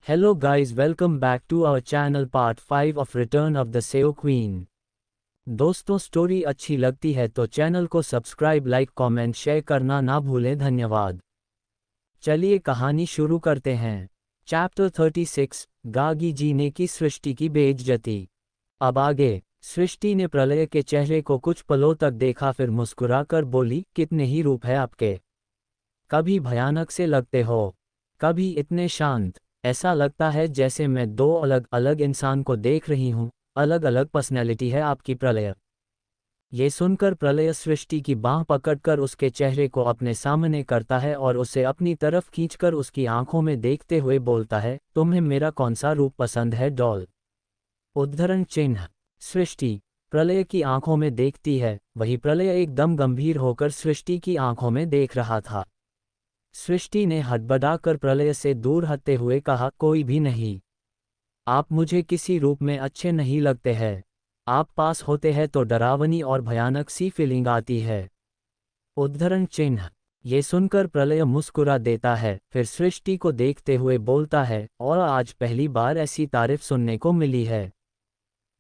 Hello guys, welcome back to our channel part 5 of Return of the Seo Queen। दोस्तों, story अच्छी लगती है तो चैनल को सब्सक्राइब, लाइक, कमेंट, शेयर करना ना भूलें। धन्यवाद। चलिए कहानी शुरू करते हैं। चैप्टर 36, गागी जी ने की सृष्टि की बेइज्जती। अब आगे। सृष्टि ने प्रलय के चेहरे को कुछ पलों तक देखा, फिर मुस्कुराकर बोली, कितने ही रूप है आपके। कभी भयानक से लगते हो, कभी इतने शांत। ऐसा लगता है जैसे मैं दो अलग अलग इंसान को देख रही हूँ। अलग अलग पर्सनैलिटी है आपकी प्रलय। ये सुनकर प्रलय सृष्टि की बाँह पकड़कर उसके चेहरे को अपने सामने करता है और उसे अपनी तरफ खींचकर उसकी आंखों में देखते हुए बोलता है, तुम्हें मेरा कौन सा रूप पसंद है डॉल। उद्धरण चिन्ह। सृष्टि प्रलय की आंखों में देखती है। वही प्रलय एकदम गंभीर होकर सृष्टि की आंखों में देख रहा था। सृष्टि ने हड़बड़ाकर प्रलय से दूर हटते हुए कहा, कोई भी नहीं। आप मुझे किसी रूप में अच्छे नहीं लगते हैं। आप पास होते हैं तो डरावनी और भयानक सी फीलिंग आती है। उद्धरण चिन्ह। ये सुनकर प्रलय मुस्कुरा देता है, फिर सृष्टि को देखते हुए बोलता है, और आज पहली बार ऐसी तारीफ सुनने को मिली है।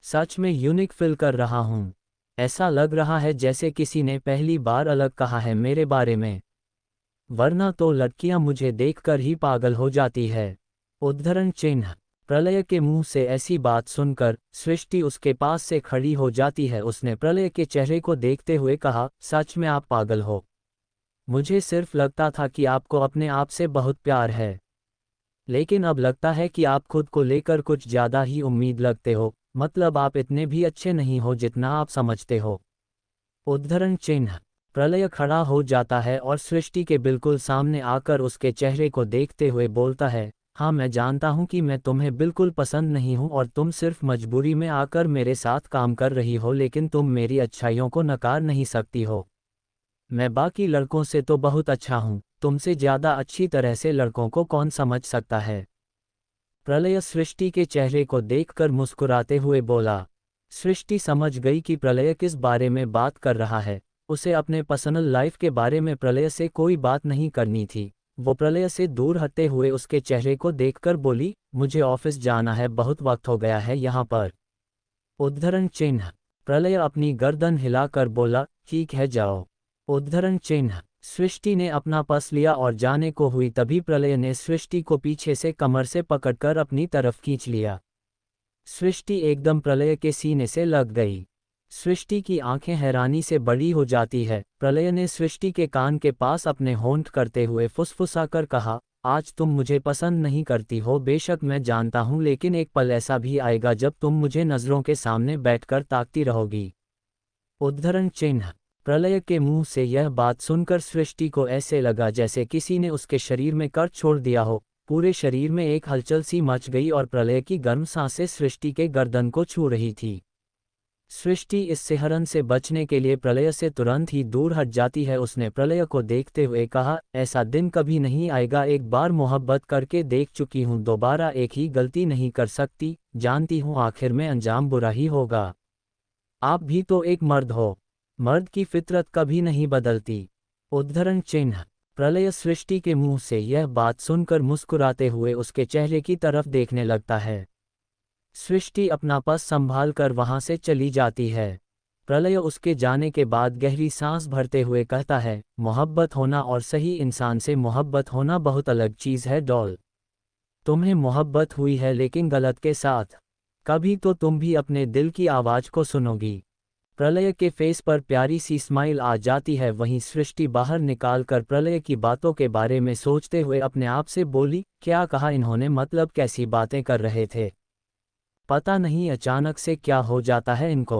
सच में यूनिक फील कर रहा हूँ। ऐसा लग रहा है जैसे किसी ने पहली बार अलग कहा है मेरे बारे में, वरना तो लड़कियां मुझे देखकर ही पागल हो जाती है। उद्धरण चिन्ह। प्रलय के मुंह से ऐसी बात सुनकर सृष्टि उसके पास से खड़ी हो जाती है। उसने प्रलय के चेहरे को देखते हुए कहा, सच में आप पागल हो। मुझे सिर्फ लगता था कि आपको अपने आप से बहुत प्यार है, लेकिन अब लगता है कि आप खुद को लेकर कुछ ज़्यादा ही उम्मीद लगते हो। मतलब आप इतने भी अच्छे नहीं हो जितना आप समझते हो। उद्धरण चिन्ह। प्रलय खड़ा हो जाता है और सृष्टि के बिल्कुल सामने आकर उसके चेहरे को देखते हुए बोलता है, हाँ मैं जानता हूँ कि मैं तुम्हें बिल्कुल पसंद नहीं हूँ और तुम सिर्फ मजबूरी में आकर मेरे साथ काम कर रही हो, लेकिन तुम मेरी अच्छाइयों को नकार नहीं सकती हो। मैं बाकी लड़कों से तो बहुत अच्छा हूँ, तुमसे ज़्यादा अच्छी तरह से लड़कों को कौन समझ सकता है। प्रलय सृष्टि के चेहरे को देखकर मुस्कुराते हुए बोला। सृष्टि समझ गई कि प्रलय किस बारे में बात कर रहा है। उसे अपने पर्सनल लाइफ के बारे में प्रलय से कोई बात नहीं करनी थी। वो प्रलय से दूर हटते हुए उसके चेहरे को देखकर बोली, मुझे ऑफिस जाना है, बहुत वक्त हो गया है यहाँ पर। उद्धरण चिन्ह। प्रलय अपनी गर्दन हिलाकर बोला, ठीक है जाओ। उद्धरण चिन्ह। सृष्टि ने अपना पर्स लिया और जाने को हुई तभी प्रलय ने सृष्टि को पीछे से कमर से पकड़कर अपनी तरफ खींच लिया। सृष्टि एकदम प्रलय के सीने से लग गई। सृष्टि की आंखें हैरानी से बड़ी हो जाती है। प्रलय ने सृष्टि के कान के पास अपने होंठ करते हुए फुसफुसाकर कहा, आज तुम मुझे पसंद नहीं करती हो, बेशक मैं जानता हूँ, लेकिन एक पल ऐसा भी आएगा जब तुम मुझे नज़रों के सामने बैठकर ताकती रहोगी। उद्धरण चिन्ह। प्रलय के मुंह से यह बात सुनकर सृष्टि को ऐसे लगा जैसे किसी ने उसके शरीर में कर छोड़ दिया हो। पूरे शरीर में एक हलचल सी मच गई और प्रलय की गर्म सांसें सृष्टि के गर्दन को छू रही थी। सृष्टि इस सिहरन से बचने के लिए प्रलय से तुरंत ही दूर हट जाती है। उसने प्रलय को देखते हुए कहा, ऐसा दिन कभी नहीं आएगा, एक बार मोहब्बत करके देख चुकी हूँ, दोबारा एक ही गलती नहीं कर सकती। जानती हूँ आखिर में अंजाम बुरा ही होगा। आप भी तो एक मर्द हो, मर्द की फितरत कभी नहीं बदलती। उद्धरण चिन्ह। प्रलय सृष्टि के मुंह से यह बात सुनकर मुस्कुराते हुए उसके चेहरे की तरफ देखने लगता है। सृष्टि अपना पर्स संभाल कर वहां से चली जाती है। प्रलय उसके जाने के बाद गहरी सांस भरते हुए कहता है, मोहब्बत होना और सही इंसान से मोहब्बत होना बहुत अलग चीज़ है डॉल। तुम्हें मोहब्बत हुई है लेकिन गलत के साथ। कभी तो तुम भी अपने दिल की आवाज़ को सुनोगी। प्रलय के फेस पर प्यारी सी स्माइल आ जाती है। वहीं सृष्टि बाहर निकालकर प्रलय की बातों के बारे में सोचते हुए अपने आप से बोली, क्या कहा इन्होंने, मतलब कैसी बातें कर रहे थे। पता नहीं अचानक से क्या हो जाता है इनको।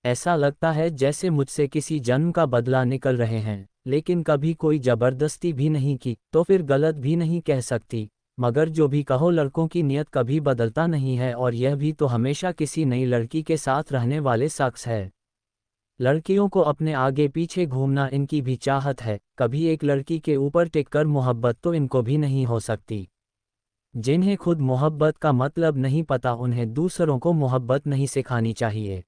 ऐसा लगता है जैसे मुझसे किसी जन्म का बदला निकल रहे हैं, लेकिन कभी कोई जबरदस्ती भी नहीं की तो फिर गलत भी नहीं कह सकती। मगर जो भी कहो, लड़कों की नियत कभी बदलता नहीं है, और यह भी तो हमेशा किसी नई लड़की के साथ रहने वाले शख्स है। लड़कियों को अपने आगे पीछे घूमना इनकी भी चाहत है। कभी एक लड़की के ऊपर टिककर मोहब्बत तो इनको भी नहीं हो सकती। जिन्हें खुद मोहब्बत का मतलब नहीं पता, उन्हें दूसरों को मोहब्बत नहीं सिखानी चाहिए।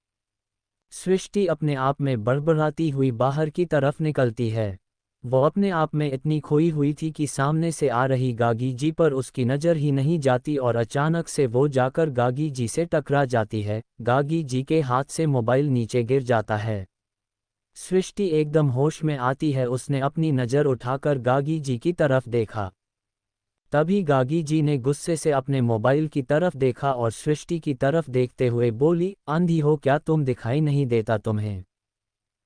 सृष्टि अपने आप में बड़बड़ाती हुई बाहर की तरफ निकलती है। वो अपने आप में इतनी खोई हुई थी कि सामने से आ रही गागी जी पर उसकी नज़र ही नहीं जाती और अचानक से वो जाकर गागी जी से टकरा जाती है। गागी जी के हाथ से मोबाइल नीचे गिर जाता है। सृष्टि एकदम होश में आती है, उसने अपनी नज़र उठाकर गागी जी की तरफ देखा। तभी गागी जी ने गुस्से से अपने मोबाइल की तरफ देखा और सृष्टि की तरफ देखते हुए बोली, अंधी हो क्या तुम, दिखाई नहीं देता तुम्हें?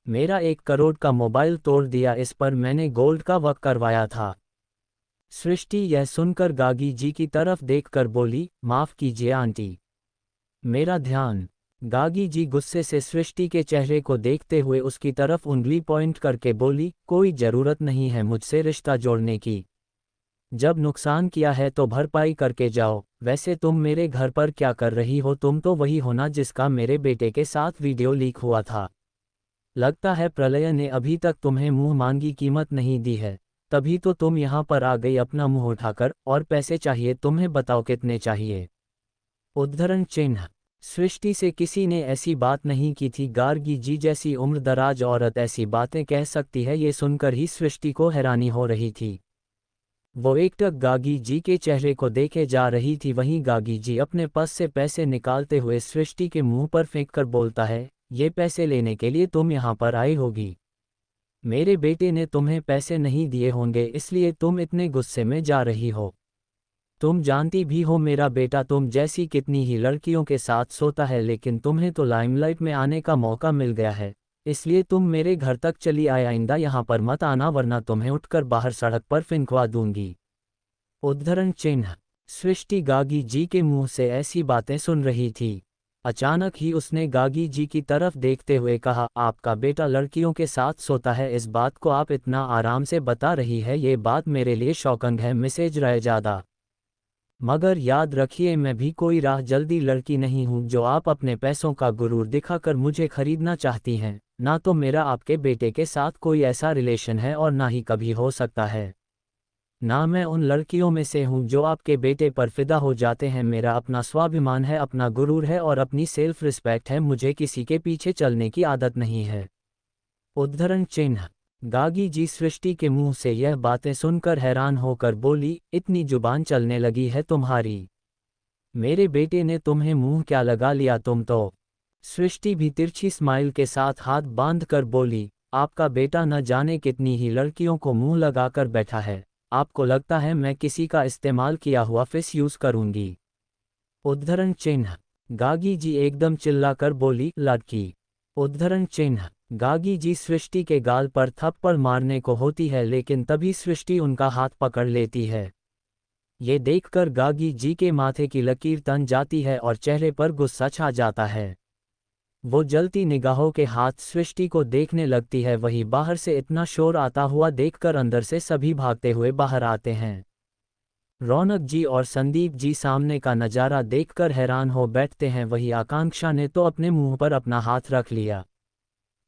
मेरा 1 करोड़ का मोबाइल तोड़ दिया, इस पर मैंने गोल्ड का वर्क करवाया था। सृष्टि यह सुनकर गागी जी की तरफ देखकर बोली, माफ़ कीजिए आंटी, मेरा ध्यान। गागी जी गुस्से से सृष्टि के चेहरे को देखते हुए उसकी तरफ उंगली पॉइंट करके बोली, कोई ज़रूरत नहीं है मुझसे रिश्ता जोड़ने की। जब नुकसान किया है तो भरपाई करके जाओ। वैसे तुम मेरे घर पर क्या कर रही हो? तुम तो वही हो ना जिसका मेरे बेटे के साथ वीडियो लीक हुआ था। लगता है प्रलय ने अभी तक तुम्हें मुंह मांगी कीमत नहीं दी है, तभी तो तुम यहाँ पर आ गई अपना मुंह उठाकर। और पैसे चाहिए तुम्हें, बताओ कितने चाहिए? उद्धरण चिन्ह। सृष्टि से किसी ने ऐसी बात नहीं की थी। गार्गी जी जैसी उम्रदराज औरत ऐसी बातें कह सकती है, ये सुनकर ही सृष्टि को हैरानी हो रही थी। वो एकटक गागी जी के चेहरे को देखे जा रही थी। वहीं गागी जी अपने पर्स से पैसे निकालते हुए सृष्टि के मुंह पर फेंककर बोलता है, ये पैसे लेने के लिए तुम यहाँ पर आई होगी। मेरे बेटे ने तुम्हें पैसे नहीं दिए होंगे, इसलिए तुम इतने गुस्से में जा रही हो। तुम जानती भी हो मेरा बेटा तुम जैसी कितनी ही लड़कियों के साथ सोता है, लेकिन तुम्हें तो लाइमलाइट में आने का मौका मिल गया है, इसलिए तुम मेरे घर तक चली आए। आइंदा यहाँ पर मत आना वरना तुम्हें उठकर बाहर सड़क पर फेंकवा दूंगी। उद्धरण चिन्ह। सृष्टि गागी जी के मुंह से ऐसी बातें सुन रही थी। अचानक ही उसने गागी जी की तरफ देखते हुए कहा, आपका बेटा लड़कियों के साथ सोता है, इस बात को आप इतना आराम से बता रही है, ये बात मेरे लिए शॉकिंग है मिसेज रायजादा। मगर याद रखिए, मैं भी कोई राह जल्दी लड़की नहीं हूँ जो आप अपने पैसों का गुरूर दिखाकर मुझे खरीदना चाहती हैं। ना तो मेरा आपके बेटे के साथ कोई ऐसा रिलेशन है और ना ही कभी हो सकता है। ना मैं उन लड़कियों में से हूँ जो आपके बेटे पर फिदा हो जाते हैं। मेरा अपना स्वाभिमान है, अपना गुरूर है और अपनी सेल्फ रिस्पेक्ट है, मुझे किसी के पीछे चलने की आदत नहीं है। उद्धरण चिन्ह। गागी जी सृष्टि के मुंह से यह बातें सुनकर हैरान होकर बोली, इतनी जुबान चलने लगी है तुम्हारी? मेरे बेटे ने तुम्हें मुंह क्या लगा लिया तुम तो? सृष्टि भी तिरछी स्माइल के साथ हाथ बांधकर बोली, आपका बेटा न जाने कितनी ही लड़कियों को मुंह लगाकर बैठा है, आपको लगता है मैं किसी का इस्तेमाल किया हुआ फेस यूज करूंगी? उद्धरण चिन्ह। गागी जी एकदम चिल्लाकर बोली, लड़की। उद्धरण चिन्ह। गागी जी सृष्टि के गाल पर थप्पड़ मारने को होती है, लेकिन तभी सृष्टि उनका हाथ पकड़ लेती है। ये देखकर गागी जी के माथे की लकीर तन जाती है और चेहरे पर गुस्सा छा जाता है। वो जलती निगाहों के हाथ सृष्टि को देखने लगती है। वही बाहर से इतना शोर आता हुआ देखकर अंदर से सभी भागते हुए बाहर आते हैं। रौनक जी और संदीप जी सामने का नज़ारा देखकर हैरान हो बैठते हैं। वही आकांक्षा ने तो अपने मुंह पर अपना हाथ रख लिया।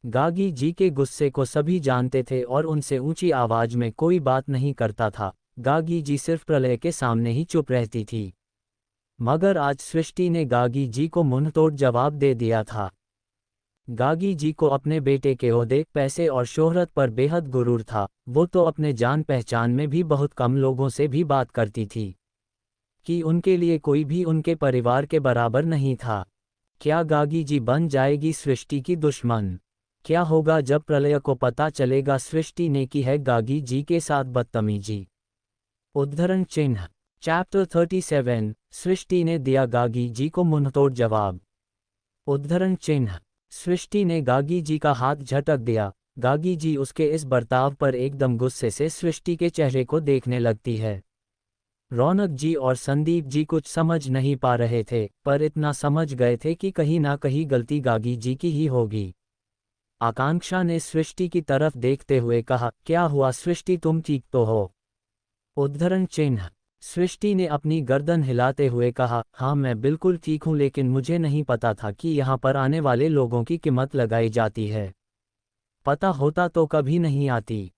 गागी जी के गुस्से को सभी जानते थे और उनसे ऊंची आवाज में कोई बात नहीं करता था। गागी जी सिर्फ प्रलय के सामने ही चुप रहती थी। मगर आज सृष्टि ने गागी जी को मुंहतोड़ जवाब दे दिया था। गागी जी को अपने बेटे के ओहदे, पैसे और शोहरत पर बेहद गुरूर था। वो तो अपने जान पहचान में भी बहुत कम लोगों से भी बात करती थी कि उनके लिए कोई भी उनके परिवार के बराबर नहीं था। क्या गागी जी बन जाएगी सृष्टि की दुश्मन? क्या होगा जब प्रलय को पता चलेगा सृष्टि ने की है गागी जी के साथ बदतमीजी? उद्धरण चिन्ह। चैप्टर 37। सृष्टि ने दिया गागी जी को मुंहतोड़ जवाब। उद्धरण चिन्ह। सृष्टि ने गागी जी का हाथ झटक दिया। गागी जी उसके इस बर्ताव पर एकदम गुस्से से सृष्टि के चेहरे को देखने लगती है। रौनक जी और संदीप जी कुछ समझ नहीं पा रहे थे, पर इतना समझ गए थे कि कहीं ना कहीं गलती गागी जी की ही होगी। आकांक्षा ने सृष्टि की तरफ देखते हुए कहा, क्या हुआ सृष्टि, तुम ठीक तो हो? उद्धरण चिन्ह। सृष्टि ने अपनी गर्दन हिलाते हुए कहा, हाँ मैं बिल्कुल ठीक हूँ, लेकिन मुझे नहीं पता था कि यहाँ पर आने वाले लोगों की कीमत लगाई जाती है। पता होता तो कभी नहीं आती।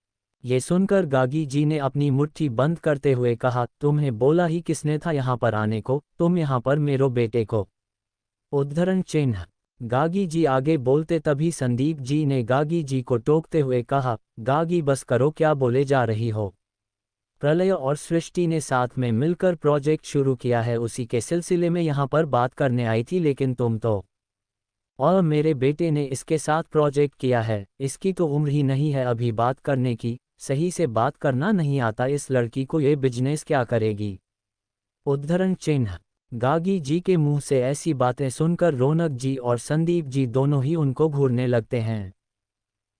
ये सुनकर गागी जी ने अपनी मुट्ठी बंद करते हुए कहा, तुम्हें बोला ही किसने था यहाँ पर आने को? तुम यहाँ पर मेरो बेटे को। उद्धरण चिन्ह। गागी जी आगे बोलते तभी संदीप जी ने गागी जी को टोकते हुए कहा, गागी बस करो, क्या बोले जा रही हो। प्रलय और सृष्टि ने साथ में मिलकर प्रोजेक्ट शुरू किया है, उसी के सिलसिले में यहाँ पर बात करने आई थी, लेकिन तुम तो और मेरे बेटे ने इसके साथ प्रोजेक्ट किया है, इसकी तो उम्र ही नहीं है अभी बात करने की, सही से बात करना नहीं आता इस लड़की को, ये बिजनेस क्या करेगी। उद्धरण चिन्ह। गागी जी के मुंह से ऐसी बातें सुनकर रौनक जी और संदीप जी दोनों ही उनको घूरने लगते हैं।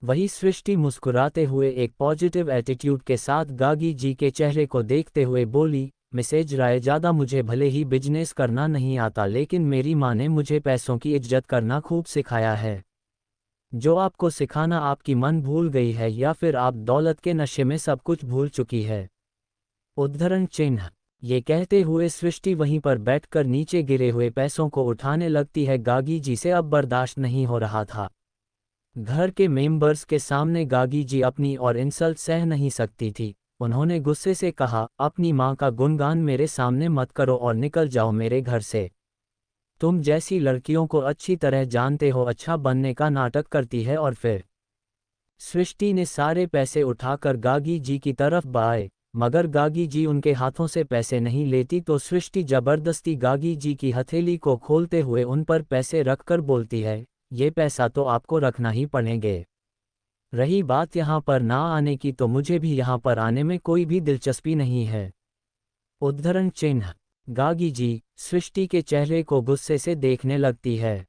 वही सृष्टि मुस्कुराते हुए एक पॉजिटिव एटीट्यूड के साथ गागी जी के चेहरे को देखते हुए बोली, मिसेज रायजादा, मुझे भले ही बिजनेस करना नहीं आता, लेकिन मेरी माँ ने मुझे पैसों की इज्जत करना खूब सिखाया है। जो आपको सिखाना आपकी मन भूल गई है, या फिर आप दौलत के नशे में सब कुछ भूल चुकी है। उद्धरण चिन्ह। ये कहते हुए सृष्टि वहीं पर बैठकर नीचे गिरे हुए पैसों को उठाने लगती है। गागी जी से अब बर्दाश्त नहीं हो रहा था। घर के मेंबर्स के सामने गागी जी अपनी और इंसल्ट सह नहीं सकती थी। उन्होंने गुस्से से कहा, अपनी माँ का गुणगान मेरे सामने मत करो और निकल जाओ मेरे घर से। तुम जैसी लड़कियों को अच्छी तरह जानते हो, अच्छा बनने का नाटक करती है और फिर। सृष्टि ने सारे पैसे उठाकर गागी जी की तरफ बढ़ाए, मगर गागी जी उनके हाथों से पैसे नहीं लेती तो सृष्टि जबरदस्ती गागी जी की हथेली को खोलते हुए उन पर पैसे रखकर बोलती है, ये पैसा तो आपको रखना ही पड़ेंगे। रही बात यहाँ पर ना आने की, तो मुझे भी यहाँ पर आने में कोई भी दिलचस्पी नहीं है। उद्धरण चिन्ह। गागी जी सृष्टि के चेहरे को गुस्से से देखने लगती है।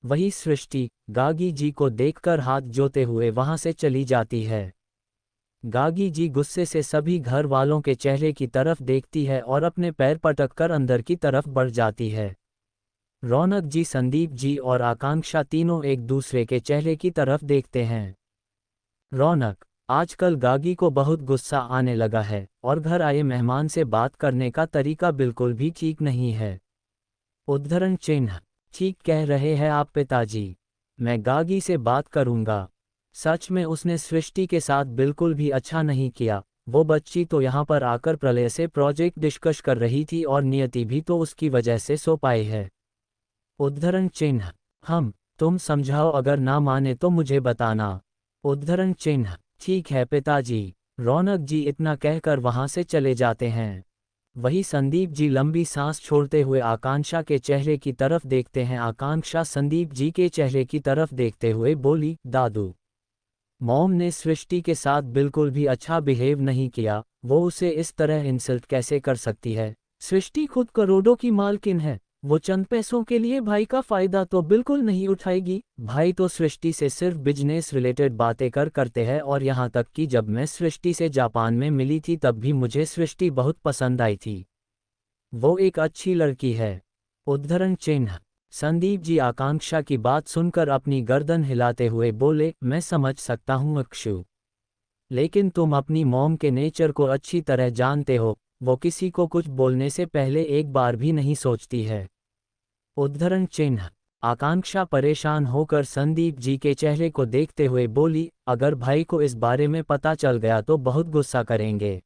वही सृष्टि गागी जी को देखकर हाथ जोते हुए वहां से चली जाती है। गागी जी गुस्से से सभी घर वालों के चेहरे की तरफ देखती है और अपने पैर पटक कर अंदर की तरफ बढ़ जाती है। रौनक जी, संदीप जी और आकांक्षा तीनों एक दूसरे के चेहरे की तरफ देखते हैं। रौनक, आजकल गागी को बहुत गुस्सा आने लगा है और घर आए मेहमान से बात करने का तरीका बिल्कुल भी ठीक नहीं है। उद्धरण चिन्ह। ठीक कह रहे हैं आप पिताजी, मैं गागी से बात करूंगा। सच में उसने सृष्टि के साथ बिल्कुल भी अच्छा नहीं किया। वो बच्ची तो यहाँ पर आकर प्रलय से प्रोजेक्ट डिस्कस कर रही थी और नियति भी तो उसकी वजह से सो पाई है। उद्धरण चिन्ह। तुम समझाओ, अगर ना माने तो मुझे बताना। उद्धरण चिन्ह। ठीक है पिताजी। रौनक जी इतना कहकर वहां से चले जाते हैं। वही संदीप जी लंबी सांस छोड़ते हुए आकांक्षा के चेहरे की तरफ देखते हैं। आकांक्षा संदीप जी के चेहरे की तरफ देखते हुए बोली, दादू, मॉम ने सृष्टि के साथ बिल्कुल भी अच्छा बिहेव नहीं किया, वो उसे इस तरह इंसल्ट कैसे कर सकती है। सृष्टि खुद करोड़ों की मालकिन है, वो चंद पैसों के लिए भाई का फायदा तो बिल्कुल नहीं उठाएगी। भाई तो सृष्टि से सिर्फ बिजनेस रिलेटेड बातें करते हैं, और यहाँ तक कि जब मैं सृष्टि से जापान में मिली थी तब भी मुझे सृष्टि बहुत पसंद आई थी। वो एक अच्छी लड़की है। उद्धरण चिन्ह। संदीप जी आकांक्षा की बात सुनकर अपनी गर्दन हिलाते हुए बोले, मैं समझ सकता हूँ अक्षु, लेकिन तुम अपनी मॉम के नेचर को अच्छी तरह जानते हो, वो किसी को कुछ बोलने से पहले एक बार भी नहीं सोचती है। उद्धरण चिन्ह। आकांक्षा परेशान होकर संदीप जी के चेहरे को देखते हुए बोली, अगर भाई को इस बारे में पता चल गया तो बहुत गुस्सा करेंगे।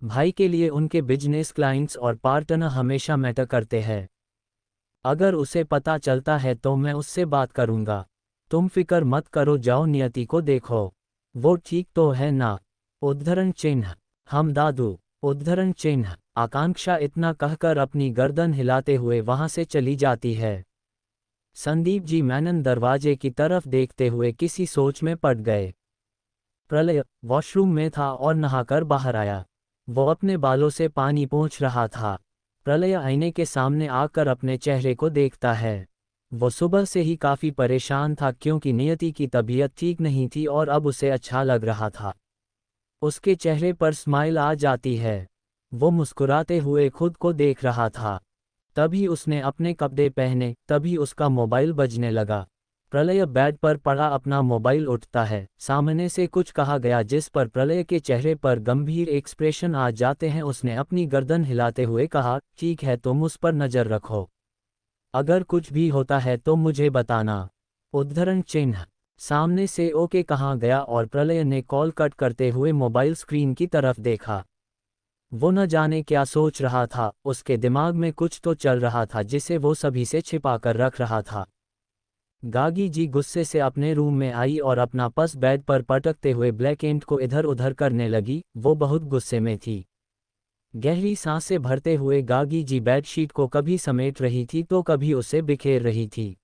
भाई के लिए उनके बिजनेस क्लाइंट्स और पार्टनर हमेशा मैटर करते हैं। अगर उसे पता चलता है तो मैं उससे बात करूंगा। तुम फिक्र मत करो, जाओ नियति को देखो, वो ठीक तो है ना। उद्धरण चिन्ह। हम दादू। उद्धरण चिन्ह। आकांक्षा इतना कहकर अपनी गर्दन हिलाते हुए वहां से चली जाती है। संदीप जी मैनन दरवाजे की तरफ देखते हुए किसी सोच में पड़ गए। प्रलय वॉशरूम में था और नहाकर बाहर आया। वो अपने बालों से पानी पोंछ रहा था। प्रलय आईने के सामने आकर अपने चेहरे को देखता है। वो सुबह से ही काफ़ी परेशान था क्योंकि नियति की तबीयत ठीक नहीं थी और अब उसे अच्छा लग रहा था। उसके चेहरे पर स्माइल आ जाती है। वो मुस्कुराते हुए खुद को देख रहा था। तभी उसने अपने कपड़े पहने, तभी उसका मोबाइल बजने लगा। प्रलय बेड पर पड़ा अपना मोबाइल उठता है। सामने से कुछ कहा गया जिस पर प्रलय के चेहरे पर गंभीर एक्सप्रेशन आ जाते हैं। उसने अपनी गर्दन हिलाते हुए कहा, ठीक है, तुम उस पर नज़र रखो, अगर कुछ भी होता है तो मुझे बताना। उद्धरण चिन्ह। सामने से ओके कहा गया और प्रलय ने कॉल कट करते हुए मोबाइल स्क्रीन की तरफ देखा। वो न जाने क्या सोच रहा था, उसके दिमाग में कुछ तो चल रहा था जिसे वो सभी से छिपा कर रख रहा था। गागी जी गुस्से से अपने रूम में आई और अपना पर्स बेड पर पटकते हुए ब्लैक इंट को इधर उधर करने लगी। वो बहुत गुस्से में थी। गहरी सांसें भरते हुए गागी जी बेडशीट को कभी समेट रही थी तो कभी उसे बिखेर रही थी।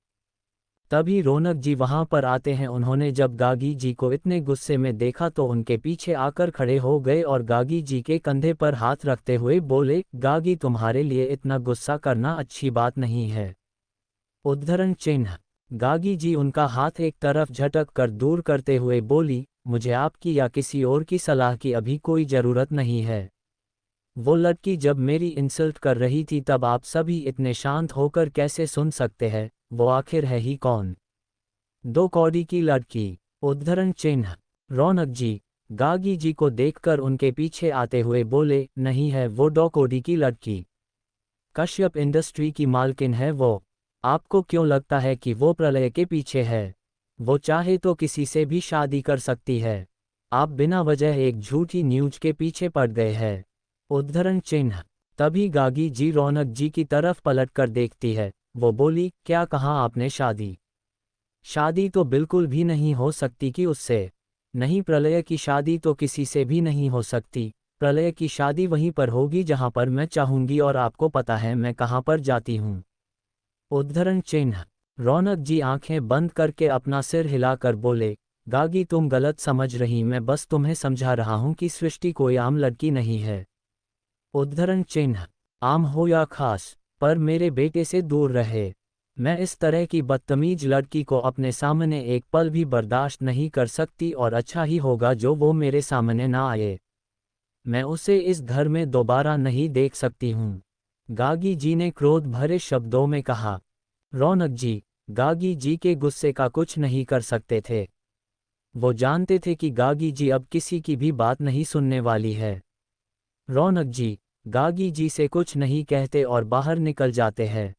तभी रौनक जी वहां पर आते हैं। उन्होंने जब गागी जी को इतने गुस्से में देखा तो उनके पीछे आकर खड़े हो गए और गागी जी के कंधे पर हाथ रखते हुए बोले, गागी तुम्हारे लिए इतना गुस्सा करना अच्छी बात नहीं है। उद्धरण चिन्ह। गागी जी उनका हाथ एक तरफ झटक कर दूर करते हुए बोली, मुझे आपकी या किसी और की सलाह की अभी कोई ज़रूरत नहीं है। वो लड़की जब मेरी इंसल्ट कर रही थी तब आप सभी इतने शांत होकर कैसे सुन सकते हैं? वो आखिर है ही कौन? 2 कौड़ी की लड़की। उद्धरण चिन्ह। रौनक जी गागी जी को देखकर उनके पीछे आते हुए बोले, नहीं है वो 2 कौड़ी की लड़की। कश्यप इंडस्ट्री की मालकिन है वो। आपको क्यों लगता है कि वो प्रलय के पीछे है? वो चाहे तो किसी से भी शादी कर सकती है। आप बिना वजह एक झूठी न्यूज के पीछे पड़ गए हैं। उद्धरण चिन्ह। तभी गागी जी रौनक जी की तरफ पलट कर देखती है। वो बोली, क्या कहा आपने? शादी? शादी तो बिल्कुल भी नहीं हो सकती कि उससे। नहीं, प्रलय की शादी तो किसी से भी नहीं हो सकती। प्रलय की शादी वहीं पर होगी जहां पर मैं चाहूंगी और आपको पता है मैं कहां पर जाती हूं। उद्धरण चिन्ह। रौनक जी आंखें बंद करके अपना सिर हिलाकर बोले, गागी तुम गलत समझ रही, मैं बस तुम्हें समझा रहा हूं कि सृष्टि कोई आम लड़की नहीं है। उद्धरण चिन्ह। आम हो या खास, पर मेरे बेटे से दूर रहे। मैं इस तरह की बदतमीज लड़की को अपने सामने एक पल भी बर्दाश्त नहीं कर सकती और अच्छा ही होगा जो वो मेरे सामने ना आए। मैं उसे इस घर में दोबारा नहीं देख सकती हूँ। गागी जी ने क्रोध भरे शब्दों में कहा। रौनक जी गागी जी के गुस्से का कुछ नहीं कर सकते थे। वो जानते थे कि गागी जी अब किसी की भी बात नहीं सुनने वाली है। रौनक जी गागी जी से कुछ नहीं कहते और बाहर निकल जाते हैं।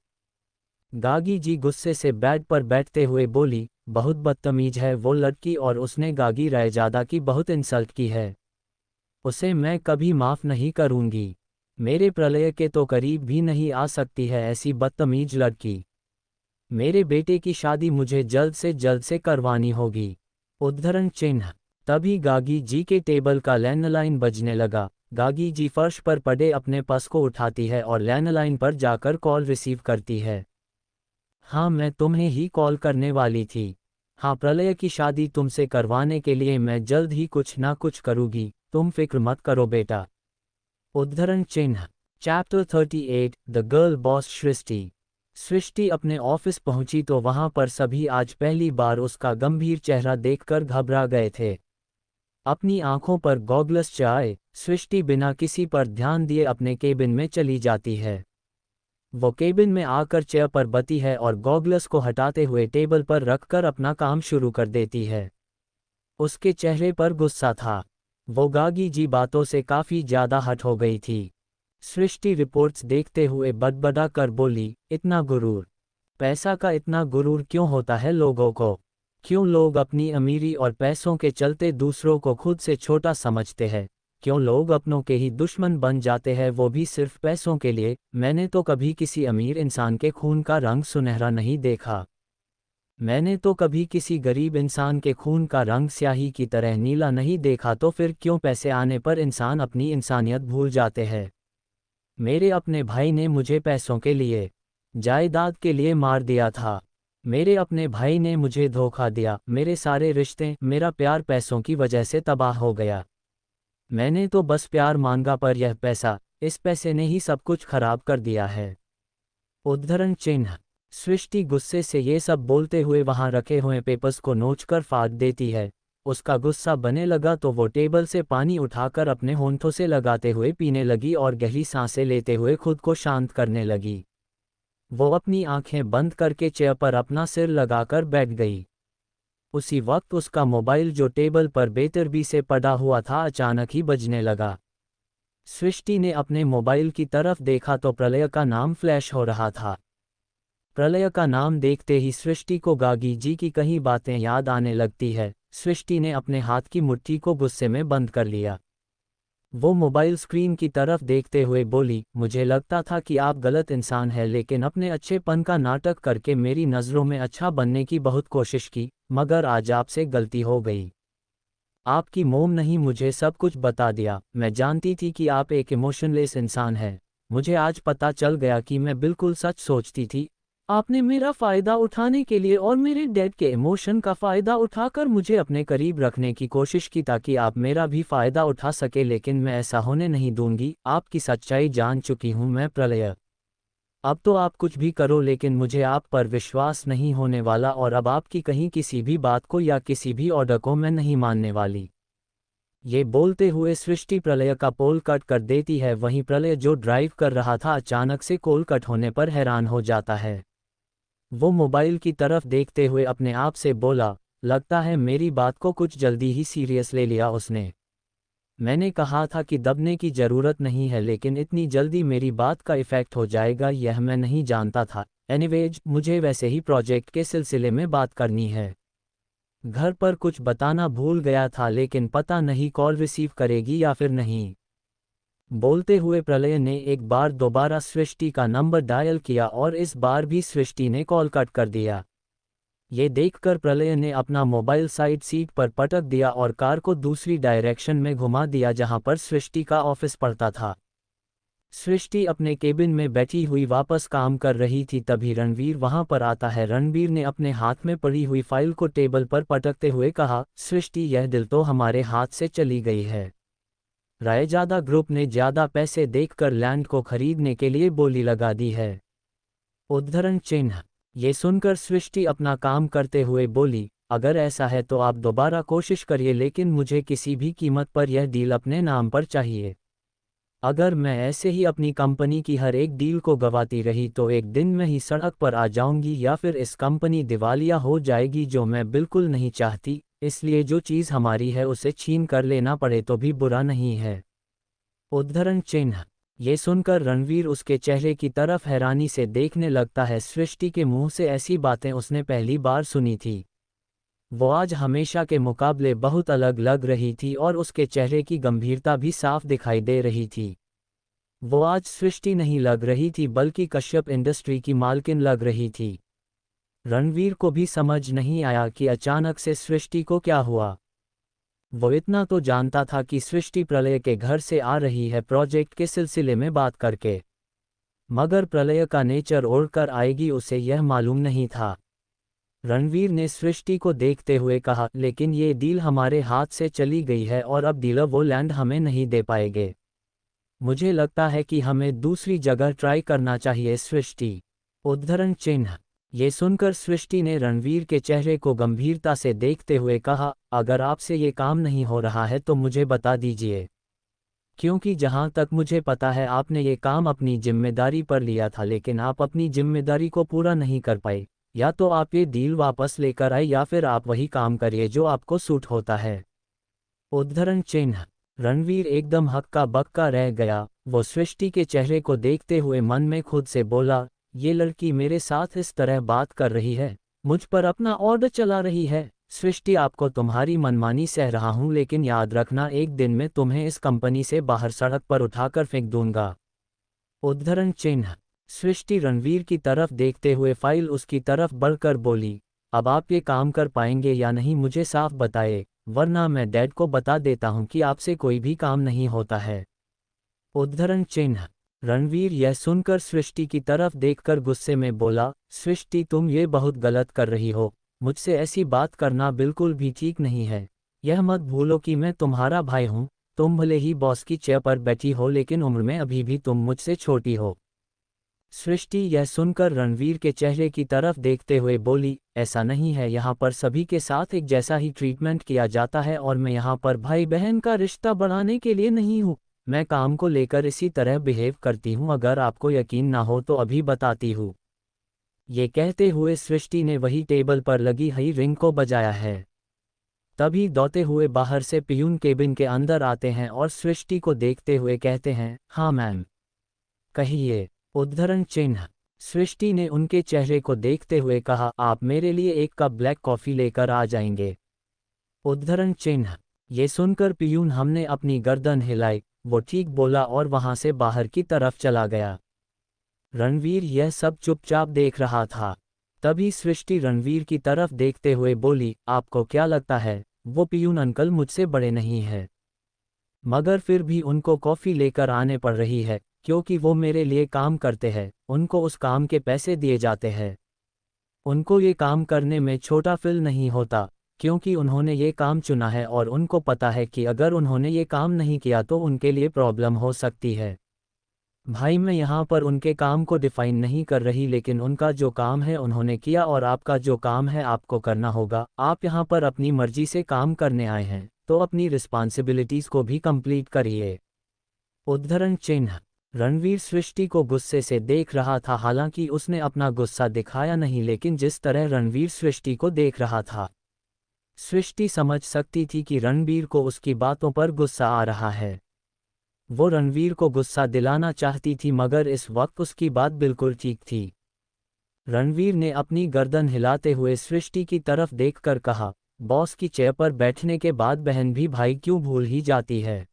गागी जी गुस्से से बेड पर बैठते हुए बोली, बहुत बदतमीज है वो लड़की और उसने गागी रायजादा की बहुत इंसल्ट की है। उसे मैं कभी माफ़ नहीं करूंगी। मेरे प्रलय के तो करीब भी नहीं आ सकती है ऐसी बदतमीज लड़की। मेरे बेटे की शादी मुझे जल्द से करवानी होगी। उद्धरण चिन्ह। तभी गागी जी के टेबल का लैंडलाइन बजने लगा। गागी जी फर्श पर पड़े अपने पर्स को उठाती है और लैंडलाइन पर जाकर कॉल रिसीव करती है। हाँ, मैं तुम्हें ही कॉल करने वाली थी। हाँ, प्रलय की शादी तुमसे करवाने के लिए मैं जल्द ही कुछ ना कुछ करूँगी, तुम फिक्र मत करो बेटा। उद्धरण चिन्ह। चैप्टर 38 द गर्ल बॉस सृष्टि। सृष्टि अपने ऑफिस पहुंची तो वहां पर सभी आज पहली बार उसका गंभीर चेहरा देखकर घबरा गए थे। अपनी आंखों पर गॉगल्स चढ़ाए सृष्टि बिना किसी पर ध्यान दिए अपने केबिन में चली जाती है। वो केबिन में आकर चेयर पर बती है और गॉगल्स को हटाते हुए टेबल पर रखकर अपना काम शुरू कर देती है। उसके चेहरे पर गुस्सा था। वो गागी जी बातों से काफी ज्यादा हट हो गई थी। सृष्टि रिपोर्ट्स देखते हुए बड़बड़ा कर बोली, इतना गुरूर? पैसा का इतना गुरूर क्यों होता है लोगों को? क्यों लोग अपनी अमीरी और पैसों के चलते दूसरों को खुद से छोटा समझते हैं? क्यों लोग अपनों के ही दुश्मन बन जाते हैं, वो भी सिर्फ पैसों के लिए? मैंने तो कभी किसी अमीर इंसान के खून का रंग सुनहरा नहीं देखा। मैंने तो कभी किसी गरीब इंसान के खून का रंग स्याही की तरह नीला नहीं देखा। तो फिर क्यों पैसे आने पर इंसान अपनी इंसानियत भूल जाते हैं? मेरे अपने भाई ने मुझे पैसों के लिए, जायदाद के लिए मार दिया था। मेरे अपने भाई ने मुझे धोखा दिया। मेरे सारे रिश्ते, मेरा प्यार पैसों की वजह से तबाह हो गया। मैंने तो बस प्यार मांगा पर यह पैसा, इस पैसे ने ही सब कुछ खराब कर दिया है। उद्धरण चिन्ह। सृष्टि गुस्से से ये सब बोलते हुए वहां रखे हुए पेपर्स को नोचकर फाड़ देती है। उसका गुस्सा बने लगा तो वो टेबल से पानी उठाकर अपने होंठों से लगाते हुए पीने लगी और गहरी सांसें लेते हुए खुद को शांत करने लगी। वो अपनी आंखें बंद करके चेयर पर अपना सिर लगाकर बैठ गई। उसी वक्त उसका मोबाइल जो टेबल पर बेतरबी से पड़ा हुआ था अचानक ही बजने लगा। सृष्टि ने अपने मोबाइल की तरफ देखा तो प्रलय का नाम फ्लैश हो रहा था। प्रलय का नाम देखते ही सृष्टि को गागी जी की कई बातें याद आने लगती है। सृष्टि ने अपने हाथ की मुट्ठी को गुस्से में बंद कर लिया। वो मोबाइल स्क्रीन की तरफ देखते हुए बोली, मुझे लगता था कि आप गलत इंसान हैं, लेकिन अपने अच्छेपन का नाटक करके मेरी नज़रों में अच्छा बनने की बहुत कोशिश की, मगर आज आपसे गलती हो गई। आपकी मोम नहीं मुझे सब कुछ बता दिया। मैं जानती थी कि आप एक इमोशनलेस इंसान हैं। मुझे आज पता चल गया कि मैं बिल्कुल सच सोचती थी। आपने मेरा फ़ायदा उठाने के लिए और मेरे डैड के इमोशन का फ़ायदा उठाकर मुझे अपने करीब रखने की कोशिश की ताकि आप मेरा भी फ़ायदा उठा सके, लेकिन मैं ऐसा होने नहीं दूंगी। आपकी सच्चाई जान चुकी हूँ मैं, प्रलय। अब तो आप कुछ भी करो, लेकिन मुझे आप पर विश्वास नहीं होने वाला, और अब आपकी कहीं किसी भी बात को या किसी भी ऑर्डर को मैं नहीं मानने वाली। ये बोलते हुए सृष्टि प्रलय का पोल कट कर देती है। वहीं प्रलय जो ड्राइव कर रहा था अचानक से कोल कट होने पर हैरान हो जाता है। वो मोबाइल की तरफ देखते हुए अपने आप से बोला, लगता है मेरी बात को कुछ जल्दी ही सीरियस ले लिया उसने। मैंने कहा था कि दबने की ज़रूरत नहीं है, लेकिन इतनी जल्दी मेरी बात का इफ़ेक्ट हो जाएगा यह मैं नहीं जानता था। एनीवेज, मुझे वैसे ही प्रोजेक्ट के सिलसिले में बात करनी है। घर पर कुछ बताना भूल गया था, लेकिन पता नहीं कॉल रिसीव करेगी या फिर नहीं। बोलते हुए प्रलय ने एक बार दोबारा सृष्टि का नंबर डायल किया और इस बार भी सृष्टि ने कॉल कट कर दिया। ये देखकर प्रलय ने अपना मोबाइल साइड सीट पर पटक दिया और कार को दूसरी डायरेक्शन में घुमा दिया जहां पर सृष्टि का ऑफिस पड़ता था। सृष्टि अपने केबिन में बैठी हुई वापस काम कर रही थी, तभी रणवीर वहां पर आता है। रणवीर ने अपने हाथ में पड़ी हुई फाइल को टेबल पर पटकते हुए कहा, सृष्टि यह डील तो हमारे हाथ से चली गई है। रायजादा ग्रुप ने ज्यादा पैसे देखकर लैंड को खरीदने के लिए बोली लगा दी है। उद्धरण चिन्ह। ये सुनकर सृष्टि अपना काम करते हुए बोली, अगर ऐसा है तो आप दोबारा कोशिश करिए, लेकिन मुझे किसी भी कीमत पर यह डील अपने नाम पर चाहिए। अगर मैं ऐसे ही अपनी कंपनी की हर एक डील को गंवाती रही तो एक दिन में ही सड़क पर आ जाऊंगी या फिर इस कंपनी दिवालिया हो जाएगी, जो मैं बिल्कुल नहीं चाहती। इसलिए जो चीज़ हमारी है उसे छीन कर लेना पड़े तो भी बुरा नहीं है। उद्धरण चिन्ह। ये सुनकर रणवीर उसके चेहरे की तरफ हैरानी से देखने लगता है। सृष्टि के मुंह से ऐसी बातें उसने पहली बार सुनी थी। वो आज हमेशा के मुकाबले बहुत अलग लग रही थी और उसके चेहरे की गंभीरता भी साफ दिखाई दे रही थी। वो आज सृष्टि नहीं लग रही थी बल्कि कश्यप इंडस्ट्री की मालकिन लग रही थी। रणवीर को भी समझ नहीं आया कि अचानक से सृष्टि को क्या हुआ। वो इतना तो जानता था कि सृष्टि प्रलय के घर से आ रही है प्रोजेक्ट के सिलसिले में बात करके, मगर प्रलय का नेचर ओढ़कर आएगी उसे यह मालूम नहीं था। रणवीर ने सृष्टि को देखते हुए कहा, लेकिन ये डील हमारे हाथ से चली गई है और अब डीलर वो लैंड हमें नहीं दे पाएंगे। मुझे लगता है कि हमें दूसरी जगह ट्राई करना चाहिए सृष्टि। उद्धरण चिन्ह। ये सुनकर सृष्टि ने रणवीर के चेहरे को गंभीरता से देखते हुए कहा, अगर आपसे ये काम नहीं हो रहा है तो मुझे बता दीजिए, क्योंकि जहां तक मुझे पता है आपने ये काम अपनी जिम्मेदारी पर लिया था, लेकिन आप अपनी जिम्मेदारी को पूरा नहीं कर पाए। या तो आप ये डील वापस लेकर आए या फिर आप वही काम करिए जो आपको सूट होता है। उद्धरण चिन्ह। रणवीर एकदम हक्का बक्का रह गया। वो सृष्टि के चेहरे को देखते हुए मन में खुद से बोला, ये लड़की मेरे साथ इस तरह बात कर रही है, मुझ पर अपना ऑर्डर चला रही है। सृष्टि, आपको तुम्हारी मनमानी सह रहा हूं, लेकिन याद रखना एक दिन में तुम्हें इस कंपनी से बाहर सड़क पर उठाकर फेंक दूंगा। उद्धरण चिन्ह। सृष्टि रणवीर की तरफ देखते हुए फाइल उसकी तरफ बढ़कर बोली, अब आप ये काम कर पाएंगे या नहीं मुझे साफ बताए, वरना मैं डैड को बता देता हूं कि आपसे कोई भी काम नहीं होता है। उद्धरण चिन्ह। रणवीर यह सुनकर सृष्टि की तरफ देखकर गुस्से में बोला, सृष्टि तुम ये बहुत गलत कर रही हो, मुझसे ऐसी बात करना बिल्कुल भी ठीक नहीं है। यह मत भूलो कि मैं तुम्हारा भाई हूँ। तुम भले ही बॉस की चेयर पर बैठी हो, लेकिन उम्र में अभी भी तुम मुझसे छोटी हो। सृष्टि यह सुनकर रणवीर के चेहरे की तरफ देखते हुए बोली, ऐसा नहीं है, यहाँ पर सभी के साथ एक जैसा ही ट्रीटमेंट किया जाता है और मैं यहाँ पर भाई बहन का रिश्ता बढ़ाने के लिए नहीं हूँ। मैं काम को लेकर इसी तरह बिहेव करती हूँ, अगर आपको यकीन ना हो तो अभी बताती हूँ। ये कहते हुए सृष्टि ने वही टेबल पर लगी हुई रिंग को बजाया है। तभी दौड़ते हुए बाहर से पियून केबिन के अंदर आते हैं और सृष्टि को देखते हुए कहते हैं, हाँ मैम, कहिए। उद्धरण चिन्ह। सृष्टि ने उनके चेहरे को देखते हुए कहा, आप मेरे लिए एक कप ब्लैक कॉफ़ी लेकर आ जाएंगे। उद्धरण चिन्ह। ये सुनकर पियून हमने अपनी गर्दन हिलाई। वो ठीक बोला और वहां से बाहर की तरफ चला गया। रणवीर यह सब चुपचाप देख रहा था। तभी सृष्टि रणवीर की तरफ देखते हुए बोली, आपको क्या लगता है वो पियून अंकल मुझसे बड़े नहीं है, मगर फिर भी उनको कॉफ़ी लेकर आने पड़ रही है क्योंकि वो मेरे लिए काम करते हैं, उनको उस काम के पैसे दिए जाते हैं। उनको ये काम करने में छोटा फील नहीं होता क्योंकि उन्होंने ये काम चुना है और उनको पता है कि अगर उन्होंने ये काम नहीं किया तो उनके लिए प्रॉब्लम हो सकती है। भाई मैं यहाँ पर उनके काम को डिफाइन नहीं कर रही, लेकिन उनका जो काम है उन्होंने किया और आपका जो काम है आपको करना होगा। आप यहाँ पर अपनी मर्जी से काम करने आए हैं तो अपनी रिस्पॉन्सिबिलिटीज को भी कंप्लीट करिए। उद्धरण चिन्ह। रणवीर सृष्टि को गुस्से से देख रहा था, हालांकि उसने अपना गुस्सा दिखाया नहीं, लेकिन जिस तरह रणवीर सृष्टि को देख रहा था, सृष्टि समझ सकती थी कि रणवीर को उसकी बातों पर गुस्सा आ रहा है। वो रणवीर को गुस्सा दिलाना चाहती थी मगर इस वक्त उसकी बात बिल्कुल ठीक थी। रणवीर ने अपनी गर्दन हिलाते हुए सृष्टि की तरफ देखकर कहा, बॉस की चेयर पर बैठने के बाद बहन भी भाई क्यों भूल ही जाती है।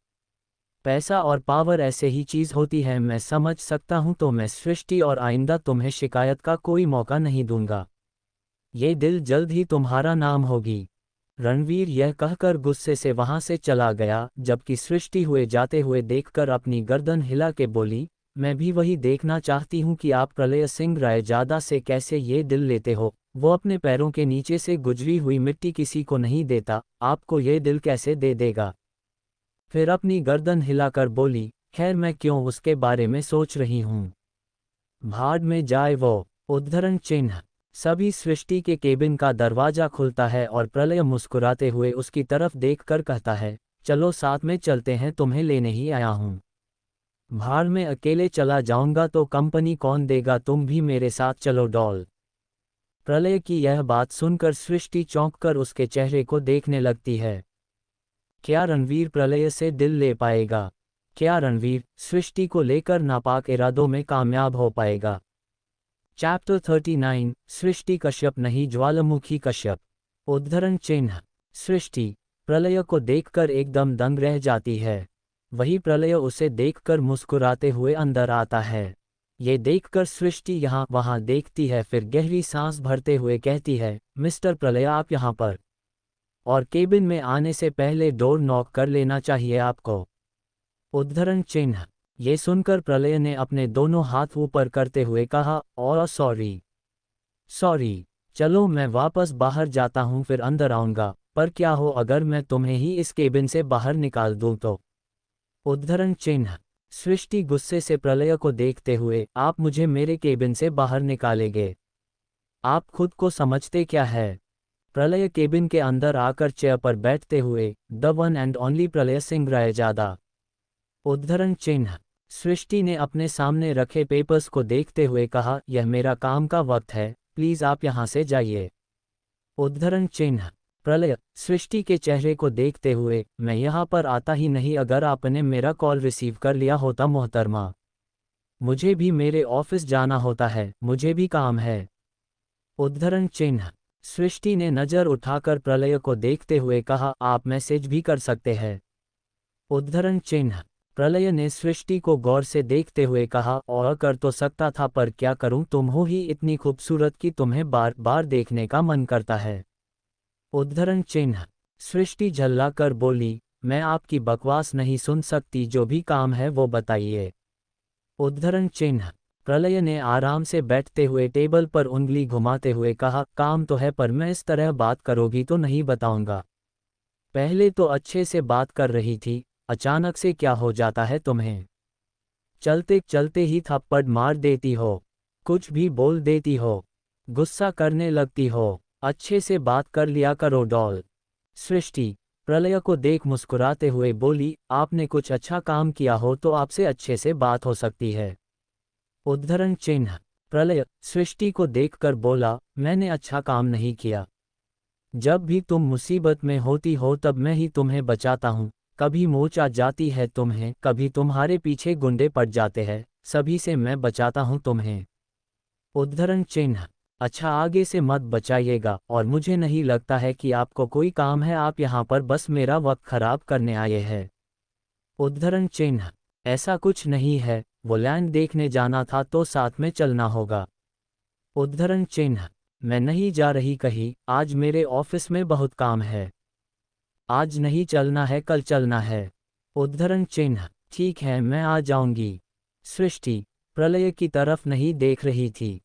पैसा और पावर ऐसे ही चीज़ होती है, मैं समझ सकता हूं तो मैं सृष्टि और आइंदा तुम्हें शिकायत का कोई मौका नहीं दूंगा। ये दिल जल्द ही तुम्हारा नाम होगी। रणवीर यह कहकर गुस्से से वहां से चला गया, जबकि सृष्टि हुए जाते हुए देखकर अपनी गर्दन हिला के बोली, मैं भी वही देखना चाहती हूँ कि आप प्रलय सिंह रायजादा से कैसे ये दिल लेते हो। वो अपने पैरों के नीचे से गुजरी हुई मिट्टी किसी को नहीं देता, आपको ये दिल कैसे दे देगा। फिर अपनी गर्दन हिलाकर बोली, खैर मैं क्यों उसके बारे में सोच रही हूँ, भाड़ में जाए वो। उद्धरण चिन्ह। सभी सृष्टि के केबिन का दरवाजा खुलता है और प्रलय मुस्कुराते हुए उसकी तरफ देखकर कहता है, चलो साथ में चलते हैं, तुम्हें लेने ही आया हूँ। भाड़ में अकेले चला जाऊंगा तो कंपनी कौन देगा, तुम भी मेरे साथ चलो डॉल। प्रलय की यह बात सुनकर सृष्टि चौंककर उसके चेहरे को देखने लगती है। क्या रणवीर प्रलय से दिल ले पाएगा? क्या रणवीर सृष्टि को लेकर नापाक इरादों में कामयाब हो पाएगा? चैप्टर 39, सृष्टि कश्यप नहीं ज्वालामुखी कश्यप। उद्धरण चिन्ह। सृष्टि प्रलय को देखकर एकदम दंग रह जाती है। वही प्रलय उसे देखकर मुस्कुराते हुए अंदर आता है। ये देखकर सृष्टि यहाँ वहाँ देखती है, फिर गहरी सांस भरते हुए कहती है, मिस्टर प्रलय आप यहाँ पर, और केबिन में आने से पहले डोर नॉक कर लेना चाहिए आपको। उद्धरण चिन्ह। ये सुनकर प्रलय ने अपने दोनों हाथ ऊपर करते हुए कहा, और सॉरी चलो मैं वापस बाहर जाता हूँ, फिर अंदर आऊँगा, पर क्या हो अगर मैं तुम्हें ही इस केबिन से बाहर निकाल दूँ तो। उद्धरण चिन्ह। सृष्टि गुस्से से प्रलय को देखते हुए, आप मुझे मेरे केबिन से बाहर निकालेंगे? आप खुद को समझते क्या है? प्रलय केबिन के अंदर आकर चेयर पर बैठते हुए, द वन एंड ओनली प्रलय सिंह रायजादा। उद्धरण चिन्ह। सृष्टि ने अपने सामने रखे पेपर्स को देखते हुए कहा, यह मेरा काम का वक्त है, प्लीज आप यहाँ से जाइए। उद्धरण चिन्ह। प्रलय सृष्टि के चेहरे को देखते हुए, मैं यहाँ पर आता ही नहीं अगर आपने मेरा कॉल रिसीव कर लिया होता मोहतरमा। मुझे भी मेरे ऑफिस जाना होता है, मुझे भी काम है। उद्धरण चिन्ह। सृष्टि ने नज़र उठाकर प्रलय को देखते हुए कहा, आप मैसेज भी कर सकते हैं। उद्धरण चिन्ह। प्रलय ने सृष्टि को गौर से देखते हुए कहा, और कर तो सकता था पर क्या करूं, तुम हो ही इतनी खूबसूरत कि तुम्हें बार बार देखने का मन करता है। उद्धरण चिन्ह। सृष्टि झल्ला कर बोली, मैं आपकी बकवास नहीं सुन सकती, जो भी काम है वो बताइए। उद्धरण चिन्ह। प्रलय ने आराम से बैठते हुए टेबल पर उंगली घुमाते हुए कहा, काम तो है पर मैं इस तरह बात करोगी तो नहीं बताऊंगा। पहले तो अच्छे से बात कर रही थी, अचानक से क्या हो जाता है तुम्हें? चलते चलते ही थप्पड़ मार देती हो, कुछ भी बोल देती हो, गुस्सा करने लगती हो, अच्छे से बात कर लिया करो डॉल। सृष्टि प्रलय को देख मुस्कुराते हुए बोली, आपने कुछ अच्छा काम किया हो तो आपसे अच्छे से बात हो सकती है। उद्धरण चिन्ह। प्रलय सृष्टि को देखकर बोला, मैंने अच्छा काम नहीं किया। जब भी तुम मुसीबत में होती हो तब मैं ही तुम्हें बचाता हूँ, कभी मोच आ जाती है तुम्हें, कभी तुम्हारे पीछे गुंडे पड़ जाते हैं, सभी से मैं बचाता हूँ तुम्हें। उद्धरण चिन्ह। अच्छा आगे से मत बचाइएगा, और मुझे नहीं लगता है कि आपको कोई काम है, आप यहाँ पर बस मेरा वक्त खराब करने आए हैं। उद्धरण चिन्ह। ऐसा कुछ नहीं है, वो लैंड देखने जाना था तो साथ में चलना होगा। उद्धरण चिन्ह। मैं नहीं जा रही कहीं, आज मेरे ऑफिस में बहुत काम है। आज नहीं चलना है, कल चलना है। उद्धरण चिन्ह। ठीक है, मैं आ जाऊंगी। सृष्टि प्रलय की तरफ नहीं देख रही थी।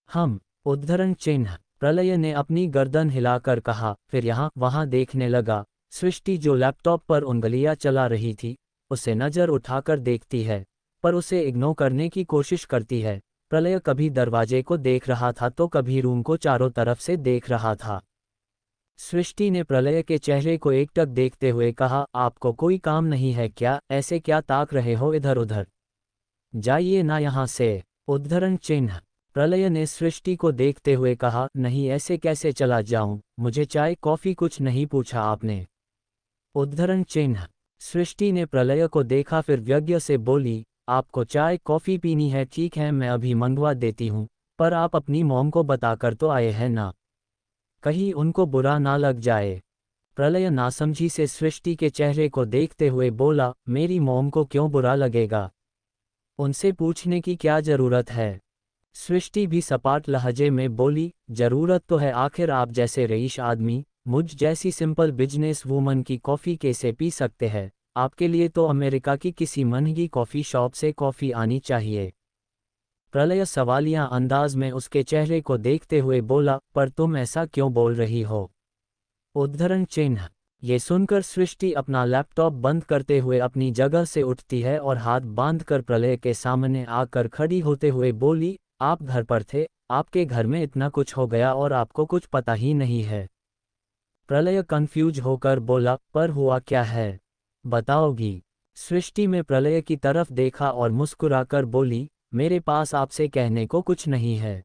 हम। उद्धरण चिन्ह। प्रलय ने अपनी गर्दन हिलाकर कहा, फिर यहाँ वहाँ देखने लगा। सृष्टि जो लैपटॉप पर उंगलियां चला रही थी, उसे नजर उठाकर देखती है, पर उसे इग्नोर करने की कोशिश करती है। प्रलय कभी दरवाजे को देख रहा था तो कभी रूम को चारों तरफ से देख रहा था। सृष्टि ने प्रलय के चेहरे को एकटक देखते हुए कहा, आपको कोई काम नहीं है क्या? ऐसे क्या ताक रहे हो इधर उधर? जाइए ना यहाँ से। उद्धरण चिन्ह। प्रलय ने सृष्टि को देखते हुए कहा, नहीं, ऐसे कैसे चला जाऊं? मुझे चाय कॉफी कुछ नहीं पूछा आपने। उद्धरण चिन्ह। सृष्टि ने प्रलय को देखा, फिर व्यग्र से बोली, आपको चाय कॉफी पीनी है? ठीक है, मैं अभी मंगवा देती हूँ, पर आप अपनी मॉम को बताकर तो आए हैं ना, कहीं उनको बुरा ना लग जाए। प्रलय नासमझी से सृष्टि के चेहरे को देखते हुए बोला, मेरी मॉम को क्यों बुरा लगेगा? उनसे पूछने की क्या जरूरत है? सृष्टि भी सपाट लहजे में बोली, जरूरत तो है, आखिर आप जैसे रईस आदमी मुझ जैसी सिंपल बिजनेस वूमन की कॉफ़ी कैसे पी सकते हैं? आपके लिए तो अमेरिका की किसी महंगी कॉफ़ी शॉप से कॉफ़ी आनी चाहिए। प्रलय सवालिया अंदाज में उसके चेहरे को देखते हुए बोला, पर तुम ऐसा क्यों बोल रही हो? उद्धरण चिन्ह। ये सुनकर सृष्टि अपना लैपटॉप बंद करते हुए अपनी जगह से उठती है और हाथ बांधकर प्रलय के सामने आकर खड़ी होते हुए बोली, आप घर पर थे, आपके घर में इतना कुछ हो गया और आपको कुछ पता ही नहीं है। प्रलय कंफ्यूज होकर बोला, पर हुआ क्या है, बताओगी? सृष्टि में प्रलय की तरफ देखा और मुस्कुराकर बोली, मेरे पास आपसे कहने को कुछ नहीं है,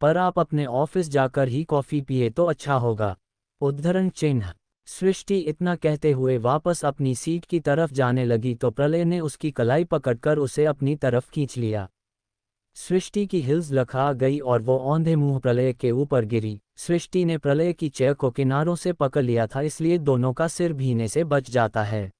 पर आप अपने ऑफिस जाकर ही कॉफ़ी पिए तो अच्छा होगा। उद्धरण चिन्ह। सृष्टि इतना कहते हुए वापस अपनी सीट की तरफ जाने लगी तो प्रलय ने उसकी कलाई पकड़कर उसे अपनी तरफ खींच लिया। सृष्टि की हिल्स लखा गई और वो औंधे मुंह प्रलय के ऊपर गिरी। सृष्टि ने प्रलय की चेयर को किनारों से पकड़ लिया था, इसलिए दोनों का सिर भीने से बच जाता है,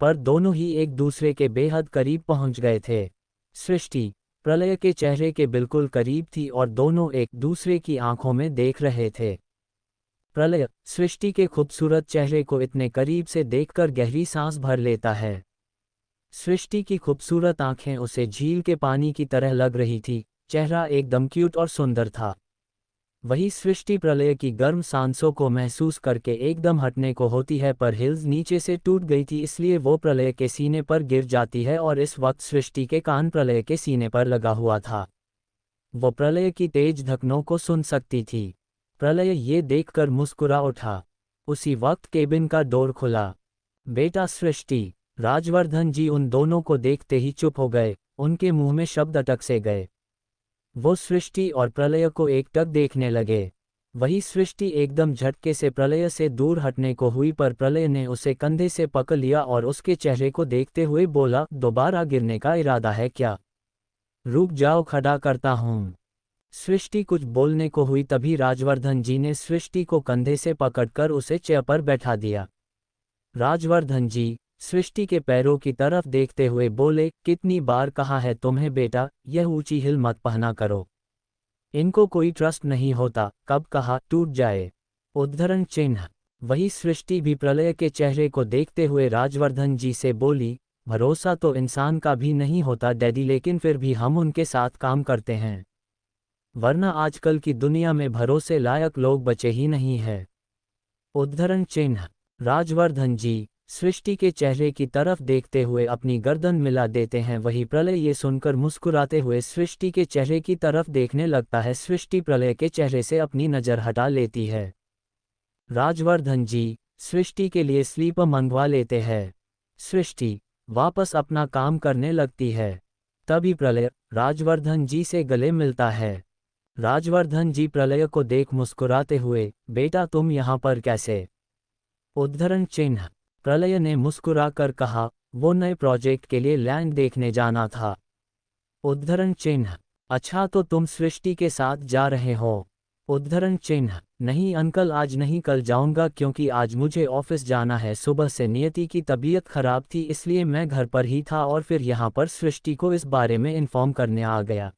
पर दोनों ही एक दूसरे के बेहद करीब पहुंच गए थे। सृष्टि प्रलय के चेहरे के बिल्कुल करीब थी और दोनों एक दूसरे की आंखों में देख रहे थे। प्रलय सृष्टि के खूबसूरत चेहरे को इतने करीब से देखकर गहरी सांस भर लेता है। सृष्टि की खूबसूरत आंखें उसे झील के पानी की तरह लग रही थी, चेहरा एकदम क्यूट और सुंदर था। वही सृष्टि प्रलय की गर्म सांसों को महसूस करके एकदम हटने को होती है, पर हिल्स नीचे से टूट गई थी, इसलिए वो प्रलय के सीने पर गिर जाती है और इस वक्त सृष्टि के कान प्रलय के सीने पर लगा हुआ था। वो प्रलय की तेज धड़कनों को सुन सकती थी। प्रलय ये देखकर मुस्कुरा उठा। उसी वक्त केबिन का डोर खुला। बेटा सृष्टि। राजवर्धन जी उन दोनों को देखते ही चुप हो गए, उनके मुंह में शब्द अटक से गए। वो सृष्टि और प्रलय को एकटक देखने लगे। वही सृष्टि एकदम झटके से प्रलय से दूर हटने को हुई, पर प्रलय ने उसे कंधे से पकड़ लिया और उसके चेहरे को देखते हुए बोला, दोबारा गिरने का इरादा है क्या? रुक जाओ, खड़ा करता हूँ। सृष्टि कुछ बोलने को हुई, तभी राजवर्धन जी ने सृष्टि को कंधे से पकड़कर उसे चेयर पर बैठा दिया। राजवर्धन जी सृष्टि के पैरों की तरफ देखते हुए बोले, कितनी बार कहा है तुम्हें बेटा, यह ऊंची हिल मत पहना करो, इनको कोई ट्रस्ट नहीं होता, कब कहा टूट जाए। उद्धरण चिन्ह। वही सृष्टि भी प्रलय के चेहरे को देखते हुए राजवर्धन जी से बोली, भरोसा तो इंसान का भी नहीं होता डैडी, लेकिन फिर भी हम उनके साथ काम करते हैं, वरना आजकल की दुनिया में भरोसे लायक लोग बचे ही नहीं है। उद्धरण चिन्ह। राजवर्धन जी सृष्टि के चेहरे की तरफ देखते हुए अपनी गर्दन मिला देते हैं। वही प्रलय ये सुनकर मुस्कुराते हुए सृष्टि के चेहरे की तरफ देखने लगता है। सृष्टि प्रलय के चेहरे से अपनी नज़र हटा लेती है। राजवर्धन जी सृष्टि के लिए स्लीपर मंगवा लेते हैं। सृष्टि वापस अपना काम करने लगती है। तभी प्रलय राजवर्धन जी से गले मिलता है। राजवर्धन जी प्रलय को देख मुस्कुराते हुए, बेटा तुम यहाँ पर कैसे? उद्धरण चिन्ह। प्रलय ने मुस्कुराकर कहा, वो नए प्रोजेक्ट के लिए लैंड देखने जाना था। उद्धरण चिन्ह। अच्छा, तो तुम सृष्टि के साथ जा रहे हो? उद्धरण चिन्ह, नहीं अंकल आज नहीं कल जाऊंगा क्योंकि आज मुझे ऑफिस जाना है। सुबह से नियति की तबीयत खराब थी इसलिए मैं घर पर ही था और फिर यहाँ पर सृष्टि को इस बारे में इन्फॉर्म करने आ गया।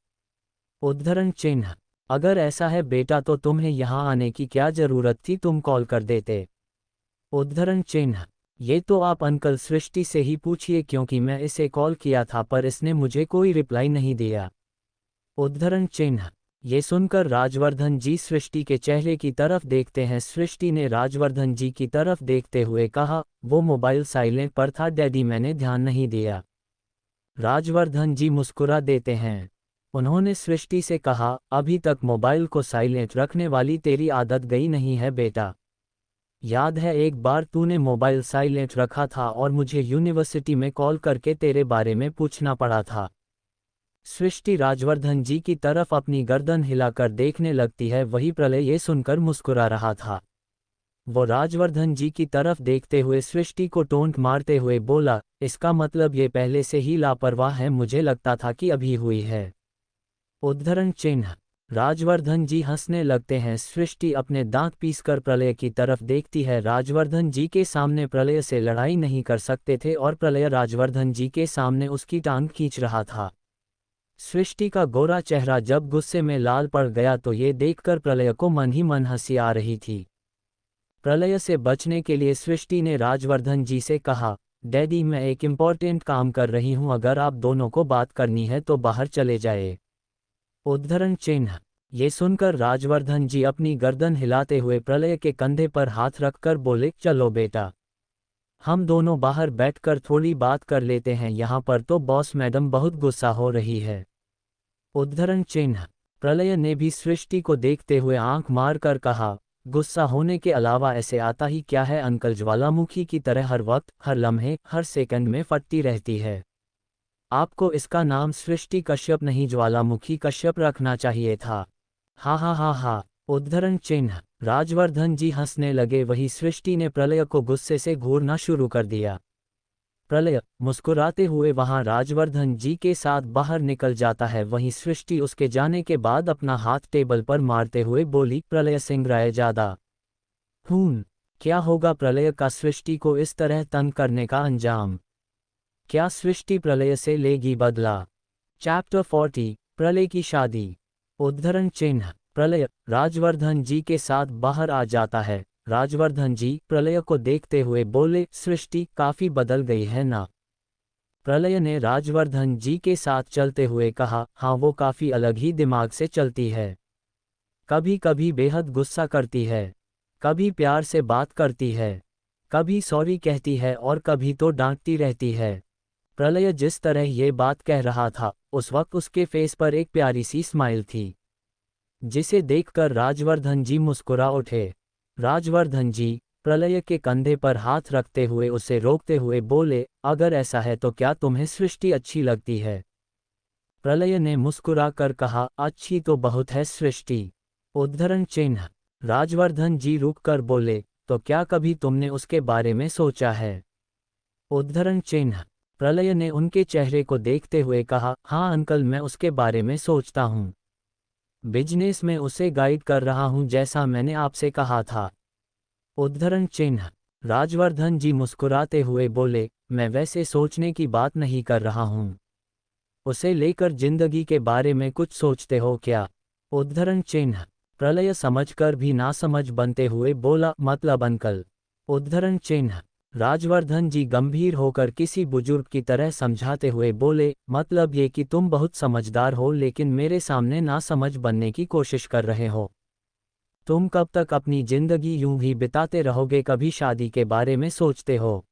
उद्धरण चिन्ह, अगर ऐसा है बेटा तो तुम्हें यहाँ आने की क्या ज़रूरत थी, तुम कॉल कर देते। उद्धरण चिन्ह, ये तो आप अंकल सृष्टि से ही पूछिए क्योंकि मैं इसे कॉल किया था पर इसने मुझे कोई रिप्लाई नहीं दिया। उद्धरण चिन्ह, ये सुनकर राजवर्धन जी सृष्टि के चेहरे की तरफ देखते हैं। सृष्टि ने राजवर्धन जी की तरफ देखते हुए कहा, वो मोबाइल साइलेंट पर था डैडी, मैंने ध्यान नहीं दिया। राजवर्धन जी मुस्कुरा देते हैं। उन्होंने सृष्टि से कहा, अभी तक मोबाइल को साइलेंट रखने वाली तेरी आदत गई नहीं है बेटा। याद है एक बार तूने मोबाइल साइलेंट रखा था और मुझे यूनिवर्सिटी में कॉल करके तेरे बारे में पूछना पड़ा था। सृष्टि राजवर्धन जी की तरफ अपनी गर्दन हिलाकर देखने लगती है। वही प्रलय ये सुनकर मुस्कुरा रहा था। वो राजवर्धन जी की तरफ देखते हुए सृष्टि को टोंट मारते हुए बोला, इसका मतलब ये पहले से ही लापरवाह है, मुझे लगता था कि अभी हुई है। उद्धरण चिन्ह, राजवर्धन जी हंसने लगते हैं। सृष्टि अपने दांत पीसकर प्रलय की तरफ देखती है। राजवर्धन जी के सामने प्रलय से लड़ाई नहीं कर सकते थे और प्रलय राजवर्धन जी के सामने उसकी टांग खींच रहा था। सृष्टि का गोरा चेहरा जब गुस्से में लाल पड़ गया तो ये देखकर प्रलय को मन ही मन हंसी आ रही थी। प्रलय से बचने के लिए सृष्टि ने राजवर्धन जी से कहा, डैडी मैं एक इम्पॉर्टेंट काम कर रही हूँ, अगर आप दोनों को बात करनी है तो बाहर चले जाए। उद्धरण चिन्ह, ये सुनकर राजवर्धन जी अपनी गर्दन हिलाते हुए प्रलय के कंधे पर हाथ रखकर बोले, चलो बेटा, हम दोनों बाहर बैठकर थोड़ी बात कर लेते हैं, यहाँ पर तो बॉस मैडम बहुत गुस्सा हो रही है। उद्धरण चिन्ह, प्रलय ने भी सृष्टि को देखते हुए आंख मारकर कहा, गुस्सा होने के अलावा ऐसे आता ही क्या है अंकल, ज्वालामुखी की तरह हर वक्त हर लम्हे हर सेकंड में फटती रहती है। आपको इसका नाम सृष्टि कश्यप नहीं ज्वालामुखी कश्यप रखना चाहिए था। हा हा हा हा। उद्धरण चिन्ह, राजवर्धन जी हंसने लगे। वही सृष्टि ने प्रलय को गुस्से से घूरना शुरू कर दिया। प्रलय मुस्कुराते हुए वहां राजवर्धन जी के साथ बाहर निकल जाता है। वहीं सृष्टि उसके जाने के बाद अपना हाथ टेबल पर मारते हुए बोली, प्रलय सिंह राय ज्यादा खून। क्या होगा प्रलय का सृष्टि को इस तरह तंग करने का अंजाम? क्या सृष्टि प्रलय से लेगी बदला? चैप्टर 40, प्रलय की शादी। उद्धरण चिन्ह, प्रलय राजवर्धन जी के साथ बाहर आ जाता है। राजवर्धन जी प्रलय को देखते हुए बोले, सृष्टि काफी बदल गई है ना? प्रलय ने राजवर्धन जी के साथ चलते हुए कहा, हाँ वो काफी अलग ही दिमाग से चलती है। कभी कभी बेहद गुस्सा करती है, कभी प्यार से बात करती है, कभी सॉरी कहती है और कभी तो डांटती रहती है। प्रलय जिस तरह ये बात कह रहा था उस वक्त उसके फेस पर एक प्यारी सी स्माइल थी, जिसे देखकर राजवर्धन जी मुस्कुरा उठे। राजवर्धन जी प्रलय के कंधे पर हाथ रखते हुए उसे रोकते हुए बोले, अगर ऐसा है तो क्या तुम्हें सृष्टि अच्छी लगती है? प्रलय ने मुस्कुरा कर कहा, अच्छी तो बहुत है सृष्टि। उद्धरण चिन्ह, राजवर्धन जी रुककर बोले, तो क्या कभी तुमने उसके बारे में सोचा है? उद्धरण चिन्ह, प्रलय ने उनके चेहरे को देखते हुए कहा, हाँ अंकल मैं उसके बारे में सोचता हूँ। बिजनेस में उसे गाइड कर रहा हूँ जैसा मैंने आपसे कहा था। उद्धरण चिन्ह, राजवर्धन जी मुस्कुराते हुए बोले, मैं वैसे सोचने की बात नहीं कर रहा हूँ। उसे लेकर जिंदगी के बारे में कुछ सोचते हो क्या? उद्धरण चिन्ह, प्रलय समझकर भी नासमझ बनते हुए बोला, मतलब अंकल। उद्धरण चिन्ह, राजवर्धन जी गंभीर होकर किसी बुजुर्ग की तरह समझाते हुए बोले, मतलब ये कि तुम बहुत समझदार हो लेकिन मेरे सामने नासमझ बनने की कोशिश कर रहे हो। तुम कब तक अपनी जिंदगी यूं ही बिताते रहोगे, कभी शादी के बारे में सोचते हो?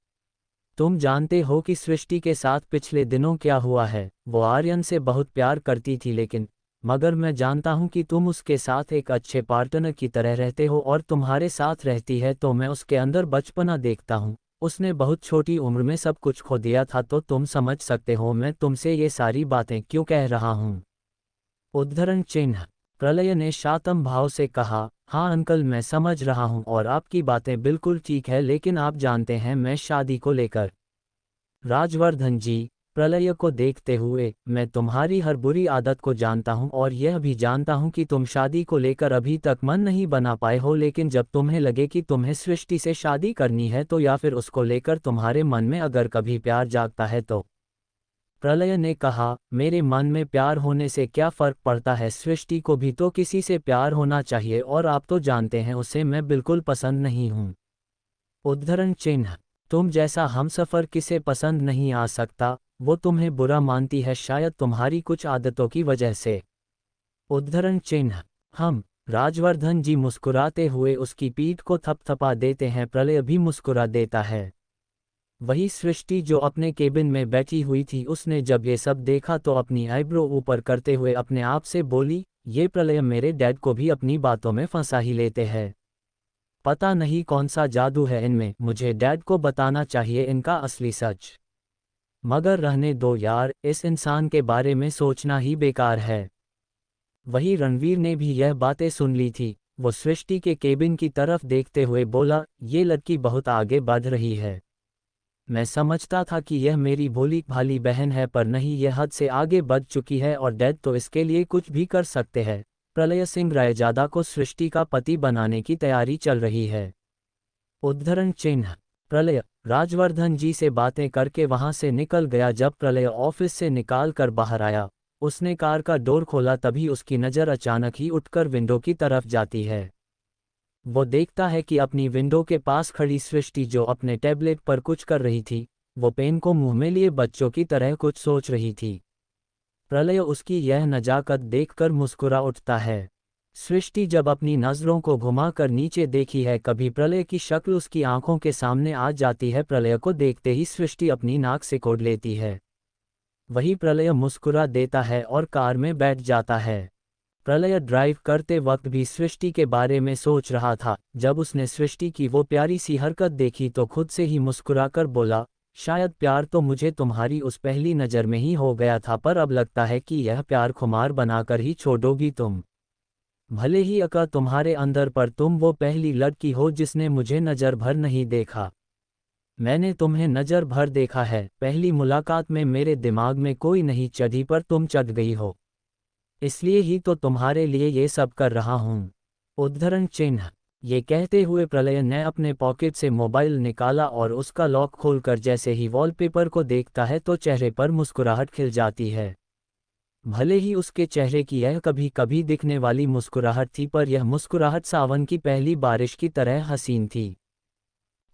तुम जानते हो कि सृष्टि के साथ पिछले दिनों क्या हुआ है? वो आर्यन से बहुत प्यार करती थी लेकिन मगर मैं जानता हूं कि तुम उसके साथ एक अच्छे पार्टनर की तरह रहते हो और तुम्हारे साथ रहती है तो मैं उसके अंदर बचपना देखता हूं। उसने बहुत छोटी उम्र में सब कुछ खो दिया था, तो तुम समझ सकते हो मैं तुमसे ये सारी बातें क्यों कह रहा हूं। उद्धरण चिन्ह, प्रलय ने शातम भाव से कहा, हाँ अंकल मैं समझ रहा हूँ और आपकी बातें बिल्कुल ठीक है, लेकिन आप जानते हैं मैं शादी को लेकर। राजवर्धन जी प्रलय को देखते हुए, मैं तुम्हारी हर बुरी आदत को जानता हूँ और यह भी जानता हूँ कि तुम शादी को लेकर अभी तक मन नहीं बना पाए हो, लेकिन जब तुम्हें लगे कि तुम्हें सृष्टि से शादी करनी है तो या फिर उसको लेकर तुम्हारे मन में अगर कभी प्यार जागता है तो। प्रलय ने कहा, मेरे मन में प्यार होने से क्या फर्क पड़ता है, सृष्टि को भी तो किसी से प्यार होना चाहिए और आप तो जानते हैं उसे मैं बिल्कुल पसंद नहीं हूँ। उद्धरण चिन्ह, तुम जैसा हमसफर किसे पसंद नहीं आ सकता, वो तुम्हें बुरा मानती है शायद तुम्हारी कुछ आदतों की वजह से। उद्धरण चिन्ह, हम। राजवर्धन जी मुस्कुराते हुए उसकी पीठ को थपथपा देते हैं। प्रलय भी मुस्कुरा देता है। वही सृष्टि जो अपने केबिन में बैठी हुई थी, उसने जब ये सब देखा तो अपनी आईब्रो ऊपर करते हुए अपने आप से बोली, ये प्रलय मेरे डैड को भी अपनी बातों में फंसा ही लेते हैं। पता नहीं कौन सा जादू है इनमें, मुझे डैड को बताना चाहिए इनका असली सच। मगर रहने दो यार, इस इंसान के बारे में सोचना ही बेकार है। वही रणवीर ने भी यह बातें सुन ली थी। वो सृष्टि के केबिन की तरफ देखते हुए बोला, ये लड़की बहुत आगे बढ़ रही है। मैं समझता था कि यह मेरी भोली भाली बहन है, पर नहीं, यह हद से आगे बढ़ चुकी है और डैड तो इसके लिए कुछ भी कर सकते हैं। प्रलय सिंह रायजादा को सृष्टि का पति बनाने की तैयारी चल रही है। उद्धरण चिन्ह, प्रलय राजवर्धन जी से बातें करके वहां से निकल गया। जब प्रलय ऑफिस से निकाल कर बाहर आया, उसने कार का डोर खोला, तभी उसकी नज़र अचानक ही उठकर विंडो की तरफ जाती है। वो देखता है कि अपनी विंडो के पास खड़ी सृष्टि, जो अपने टैबलेट पर कुछ कर रही थी, वो पेन को मुंह में लिए बच्चों की तरह कुछ सोच रही थी। प्रलय उसकी यह नजाकत देखकर मुस्कुरा उठता है। सृष्टि जब अपनी नज़रों को घुमाकर नीचे देखी है, कभी प्रलय की शक्ल उसकी आंखों के सामने आ जाती है। प्रलय को देखते ही सृष्टि अपनी नाक सिकोड़ लेती है। वही प्रलय मुस्कुरा देता है और कार में बैठ जाता है। प्रलय ड्राइव करते वक्त भी सृष्टि के बारे में सोच रहा था। जब उसने सृष्टि की वो प्यारी सी हरकत देखी तो खुद से ही मुस्कुराकर बोला, शायद प्यार तो मुझे तुम्हारी उस पहली नज़र में ही हो गया था, पर अब लगता है कि यह प्यार खुमार बनाकर ही छोड़ोगी तुम। भले ही अका तुम्हारे अंदर, पर तुम वो पहली लड़की हो जिसने मुझे नज़र भर नहीं देखा। मैंने तुम्हें नज़र भर देखा है। पहली मुलाकात में मेरे दिमाग में कोई नहीं चढ़ी, पर तुम चढ़ गई हो। इसलिए ही तो तुम्हारे लिए ये सब कर रहा हूँ। उद्धरण चिन्ह, ये कहते हुए प्रलय ने अपने पॉकेट से मोबाइल निकाला और उसका लॉक खोलकर जैसे ही वॉलपेपर को देखता है तो चेहरे पर मुस्कुराहट खिल जाती है। भले ही उसके चेहरे की यह कभी कभी दिखने वाली मुस्कुराहट थी, पर यह मुस्कुराहट सावन की पहली बारिश की तरह हसीन थी।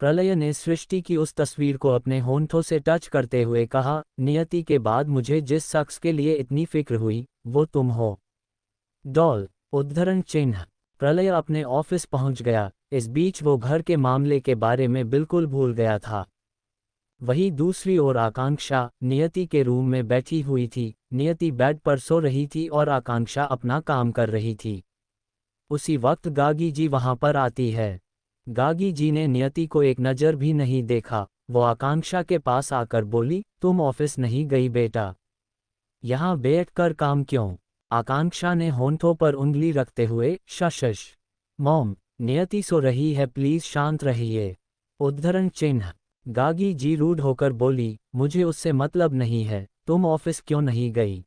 प्रलय ने सृष्टि की उस तस्वीर को अपने होंठों से टच करते हुए कहा, नियति के बाद मुझे जिस शख्स के लिए इतनी फिक्र हुई, वो तुम हो। डॉल। उद्धरण चिन्ह, प्रलय अपने ऑफिस पहुंच गया। इस बीच वो घर के मामले के बारे में बिल्कुल भूल गया था। वहीं दूसरी ओर आकांक्षा नियति के रूम में बैठी हुई थी। नियति बेड पर सो रही थी और आकांक्षा अपना काम कर रही थी। उसी वक्त गागी जी वहां पर आती है। गागी जी ने नियति को एक नज़र भी नहीं देखा। वो आकांक्षा के पास आकर बोली, तुम ऑफिस नहीं गई बेटा? यहाँ बैठकर काम क्यों? आकांक्षा ने होंठों पर उंगली रखते हुए, शश मॉम, नियति सो रही है, प्लीज शांत रहिए। उद्धरण चिन्ह, गागी जी रूड होकर बोली, मुझे उससे मतलब नहीं है, तुम ऑफिस क्यों नहीं गई?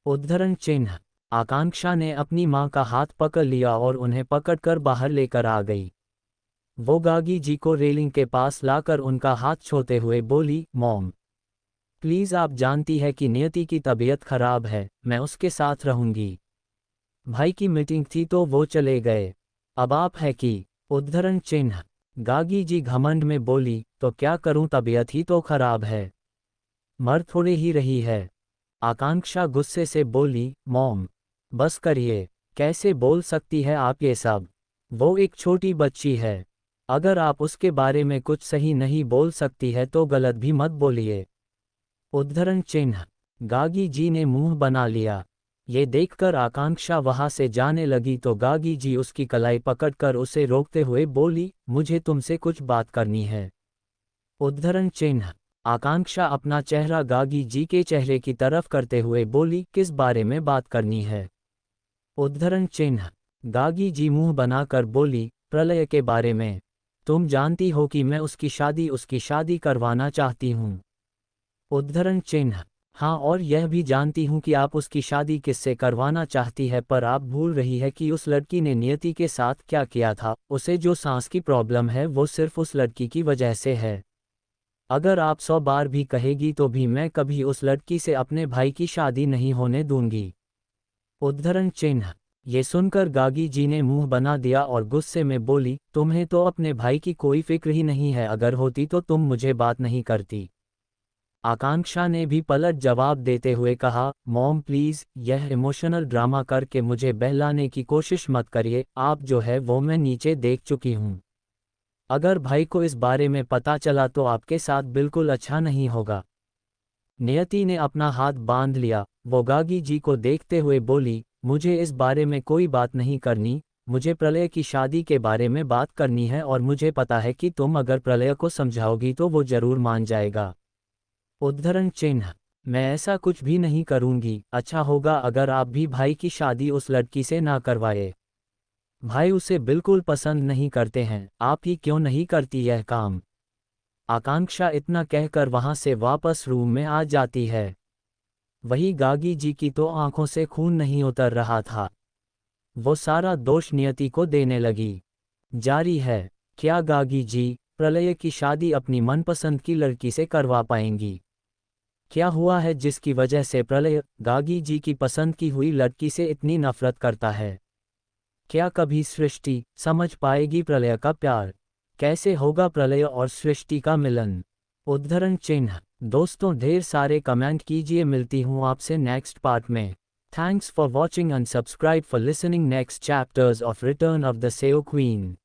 उद्धरण चिन्ह, आकांक्षा ने अपनी मां का हाथ पकड़ लिया और उन्हें पकड़कर बाहर लेकर आ गई। वो गागी जी को रेलिंग के पास लाकर उनका हाथ छूते हुए बोली, मॉम प्लीज़, आप जानती है कि नियति की तबीयत खराब है, मैं उसके साथ रहूंगी। भाई की मीटिंग थी तो वो चले गए, अब आप है कि। उद्धरण चिन्ह, गागी जी घमंड में बोली, तो क्या करूं, तबीयत ही तो खराब है, मर थोड़े ही रही है। आकांक्षा गुस्से से बोली, मॉम बस करिए, कैसे बोल सकती है आप ये सब? वो एक छोटी बच्ची है। अगर आप उसके बारे में कुछ सही नहीं बोल सकती है तो गलत भी मत बोलिए। उद्धरण चिन्ह, गागी जी ने मुंह बना लिया। ये देखकर आकांक्षा वहां से जाने लगी तो गागी जी उसकी कलाई पकड़कर उसे रोकते हुए बोली, मुझे तुमसे कुछ बात करनी है। उद्धरण चिन्ह, आकांक्षा अपना चेहरा गागी जी के चेहरे की तरफ करते हुए बोली, किस बारे में बात करनी है? उद्धरण चिन्ह, गागी जी मुंह बनाकर बोली, प्रलय के बारे में। तुम जानती हो कि मैं उसकी शादी करवाना चाहती हूँ। उद्धरण चिन्ह। हाँ, और यह भी जानती हूँ कि आप उसकी शादी किससे करवाना चाहती है, पर आप भूल रही है कि उस लड़की ने नियति के साथ क्या किया था। उसे जो सांस की प्रॉब्लम है वो सिर्फ उस लड़की की वजह से है। अगर आप 100 बार भी कहेगी तो भी मैं कभी उस लड़की से अपने भाई की शादी नहीं होने दूंगी। उद्धरण चिन्ह। ये सुनकर गागी जी ने मुंह बना दिया और गुस्से में बोली, तुम्हें तो अपने भाई की कोई फिक्र ही नहीं है, अगर होती तो तुम मुझे बात नहीं करती। आकांक्षा ने भी पलट जवाब देते हुए कहा, मॉम प्लीज, यह इमोशनल ड्रामा करके मुझे बहलाने की कोशिश मत करिए, आप जो है वो मैं नीचे देख चुकी हूँ। अगर भाई को इस बारे में पता चला तो आपके साथ बिल्कुल अच्छा नहीं होगा। नियति ने अपना हाथ बांध लिया, वो गागी जी को देखते हुए बोली, मुझे इस बारे में कोई बात नहीं करनी, मुझे प्रलय की शादी के बारे में बात करनी है और मुझे पता है कि तुम अगर प्रलय को समझाओगी तो वो जरूर मान जाएगा। उद्धरण चिन्ह। मैं ऐसा कुछ भी नहीं करूंगी, अच्छा होगा अगर आप भी भाई की शादी उस लड़की से ना करवाए। भाई उसे बिल्कुल पसंद नहीं करते हैं, आप ही क्यों नहीं करती यह काम। आकांक्षा इतना कहकर वहां से वापस रूम में आ जाती है। वही गागी जी की तो आंखों से खून नहीं उतर रहा था। वो सारा दोष नियति को देने लगी। जारी है। क्या गागी जी प्रलय की शादी अपनी मनपसंद की लड़की से करवा पाएंगी? क्या हुआ है जिसकी वजह से प्रलय गागी जी की पसंद की हुई लड़की से इतनी नफरत करता है? क्या कभी सृष्टि समझ पाएगी प्रलय का प्यार? कैसे होगा प्रलय और सृष्टि का मिलन? उद्धरण चिन्ह। दोस्तों ढेर सारे कमेंट कीजिए, मिलती हूँ आपसे नेक्स्ट पार्ट में। Thanks for watching and subscribe for listening next chapters of return of the सेओ क्वीन।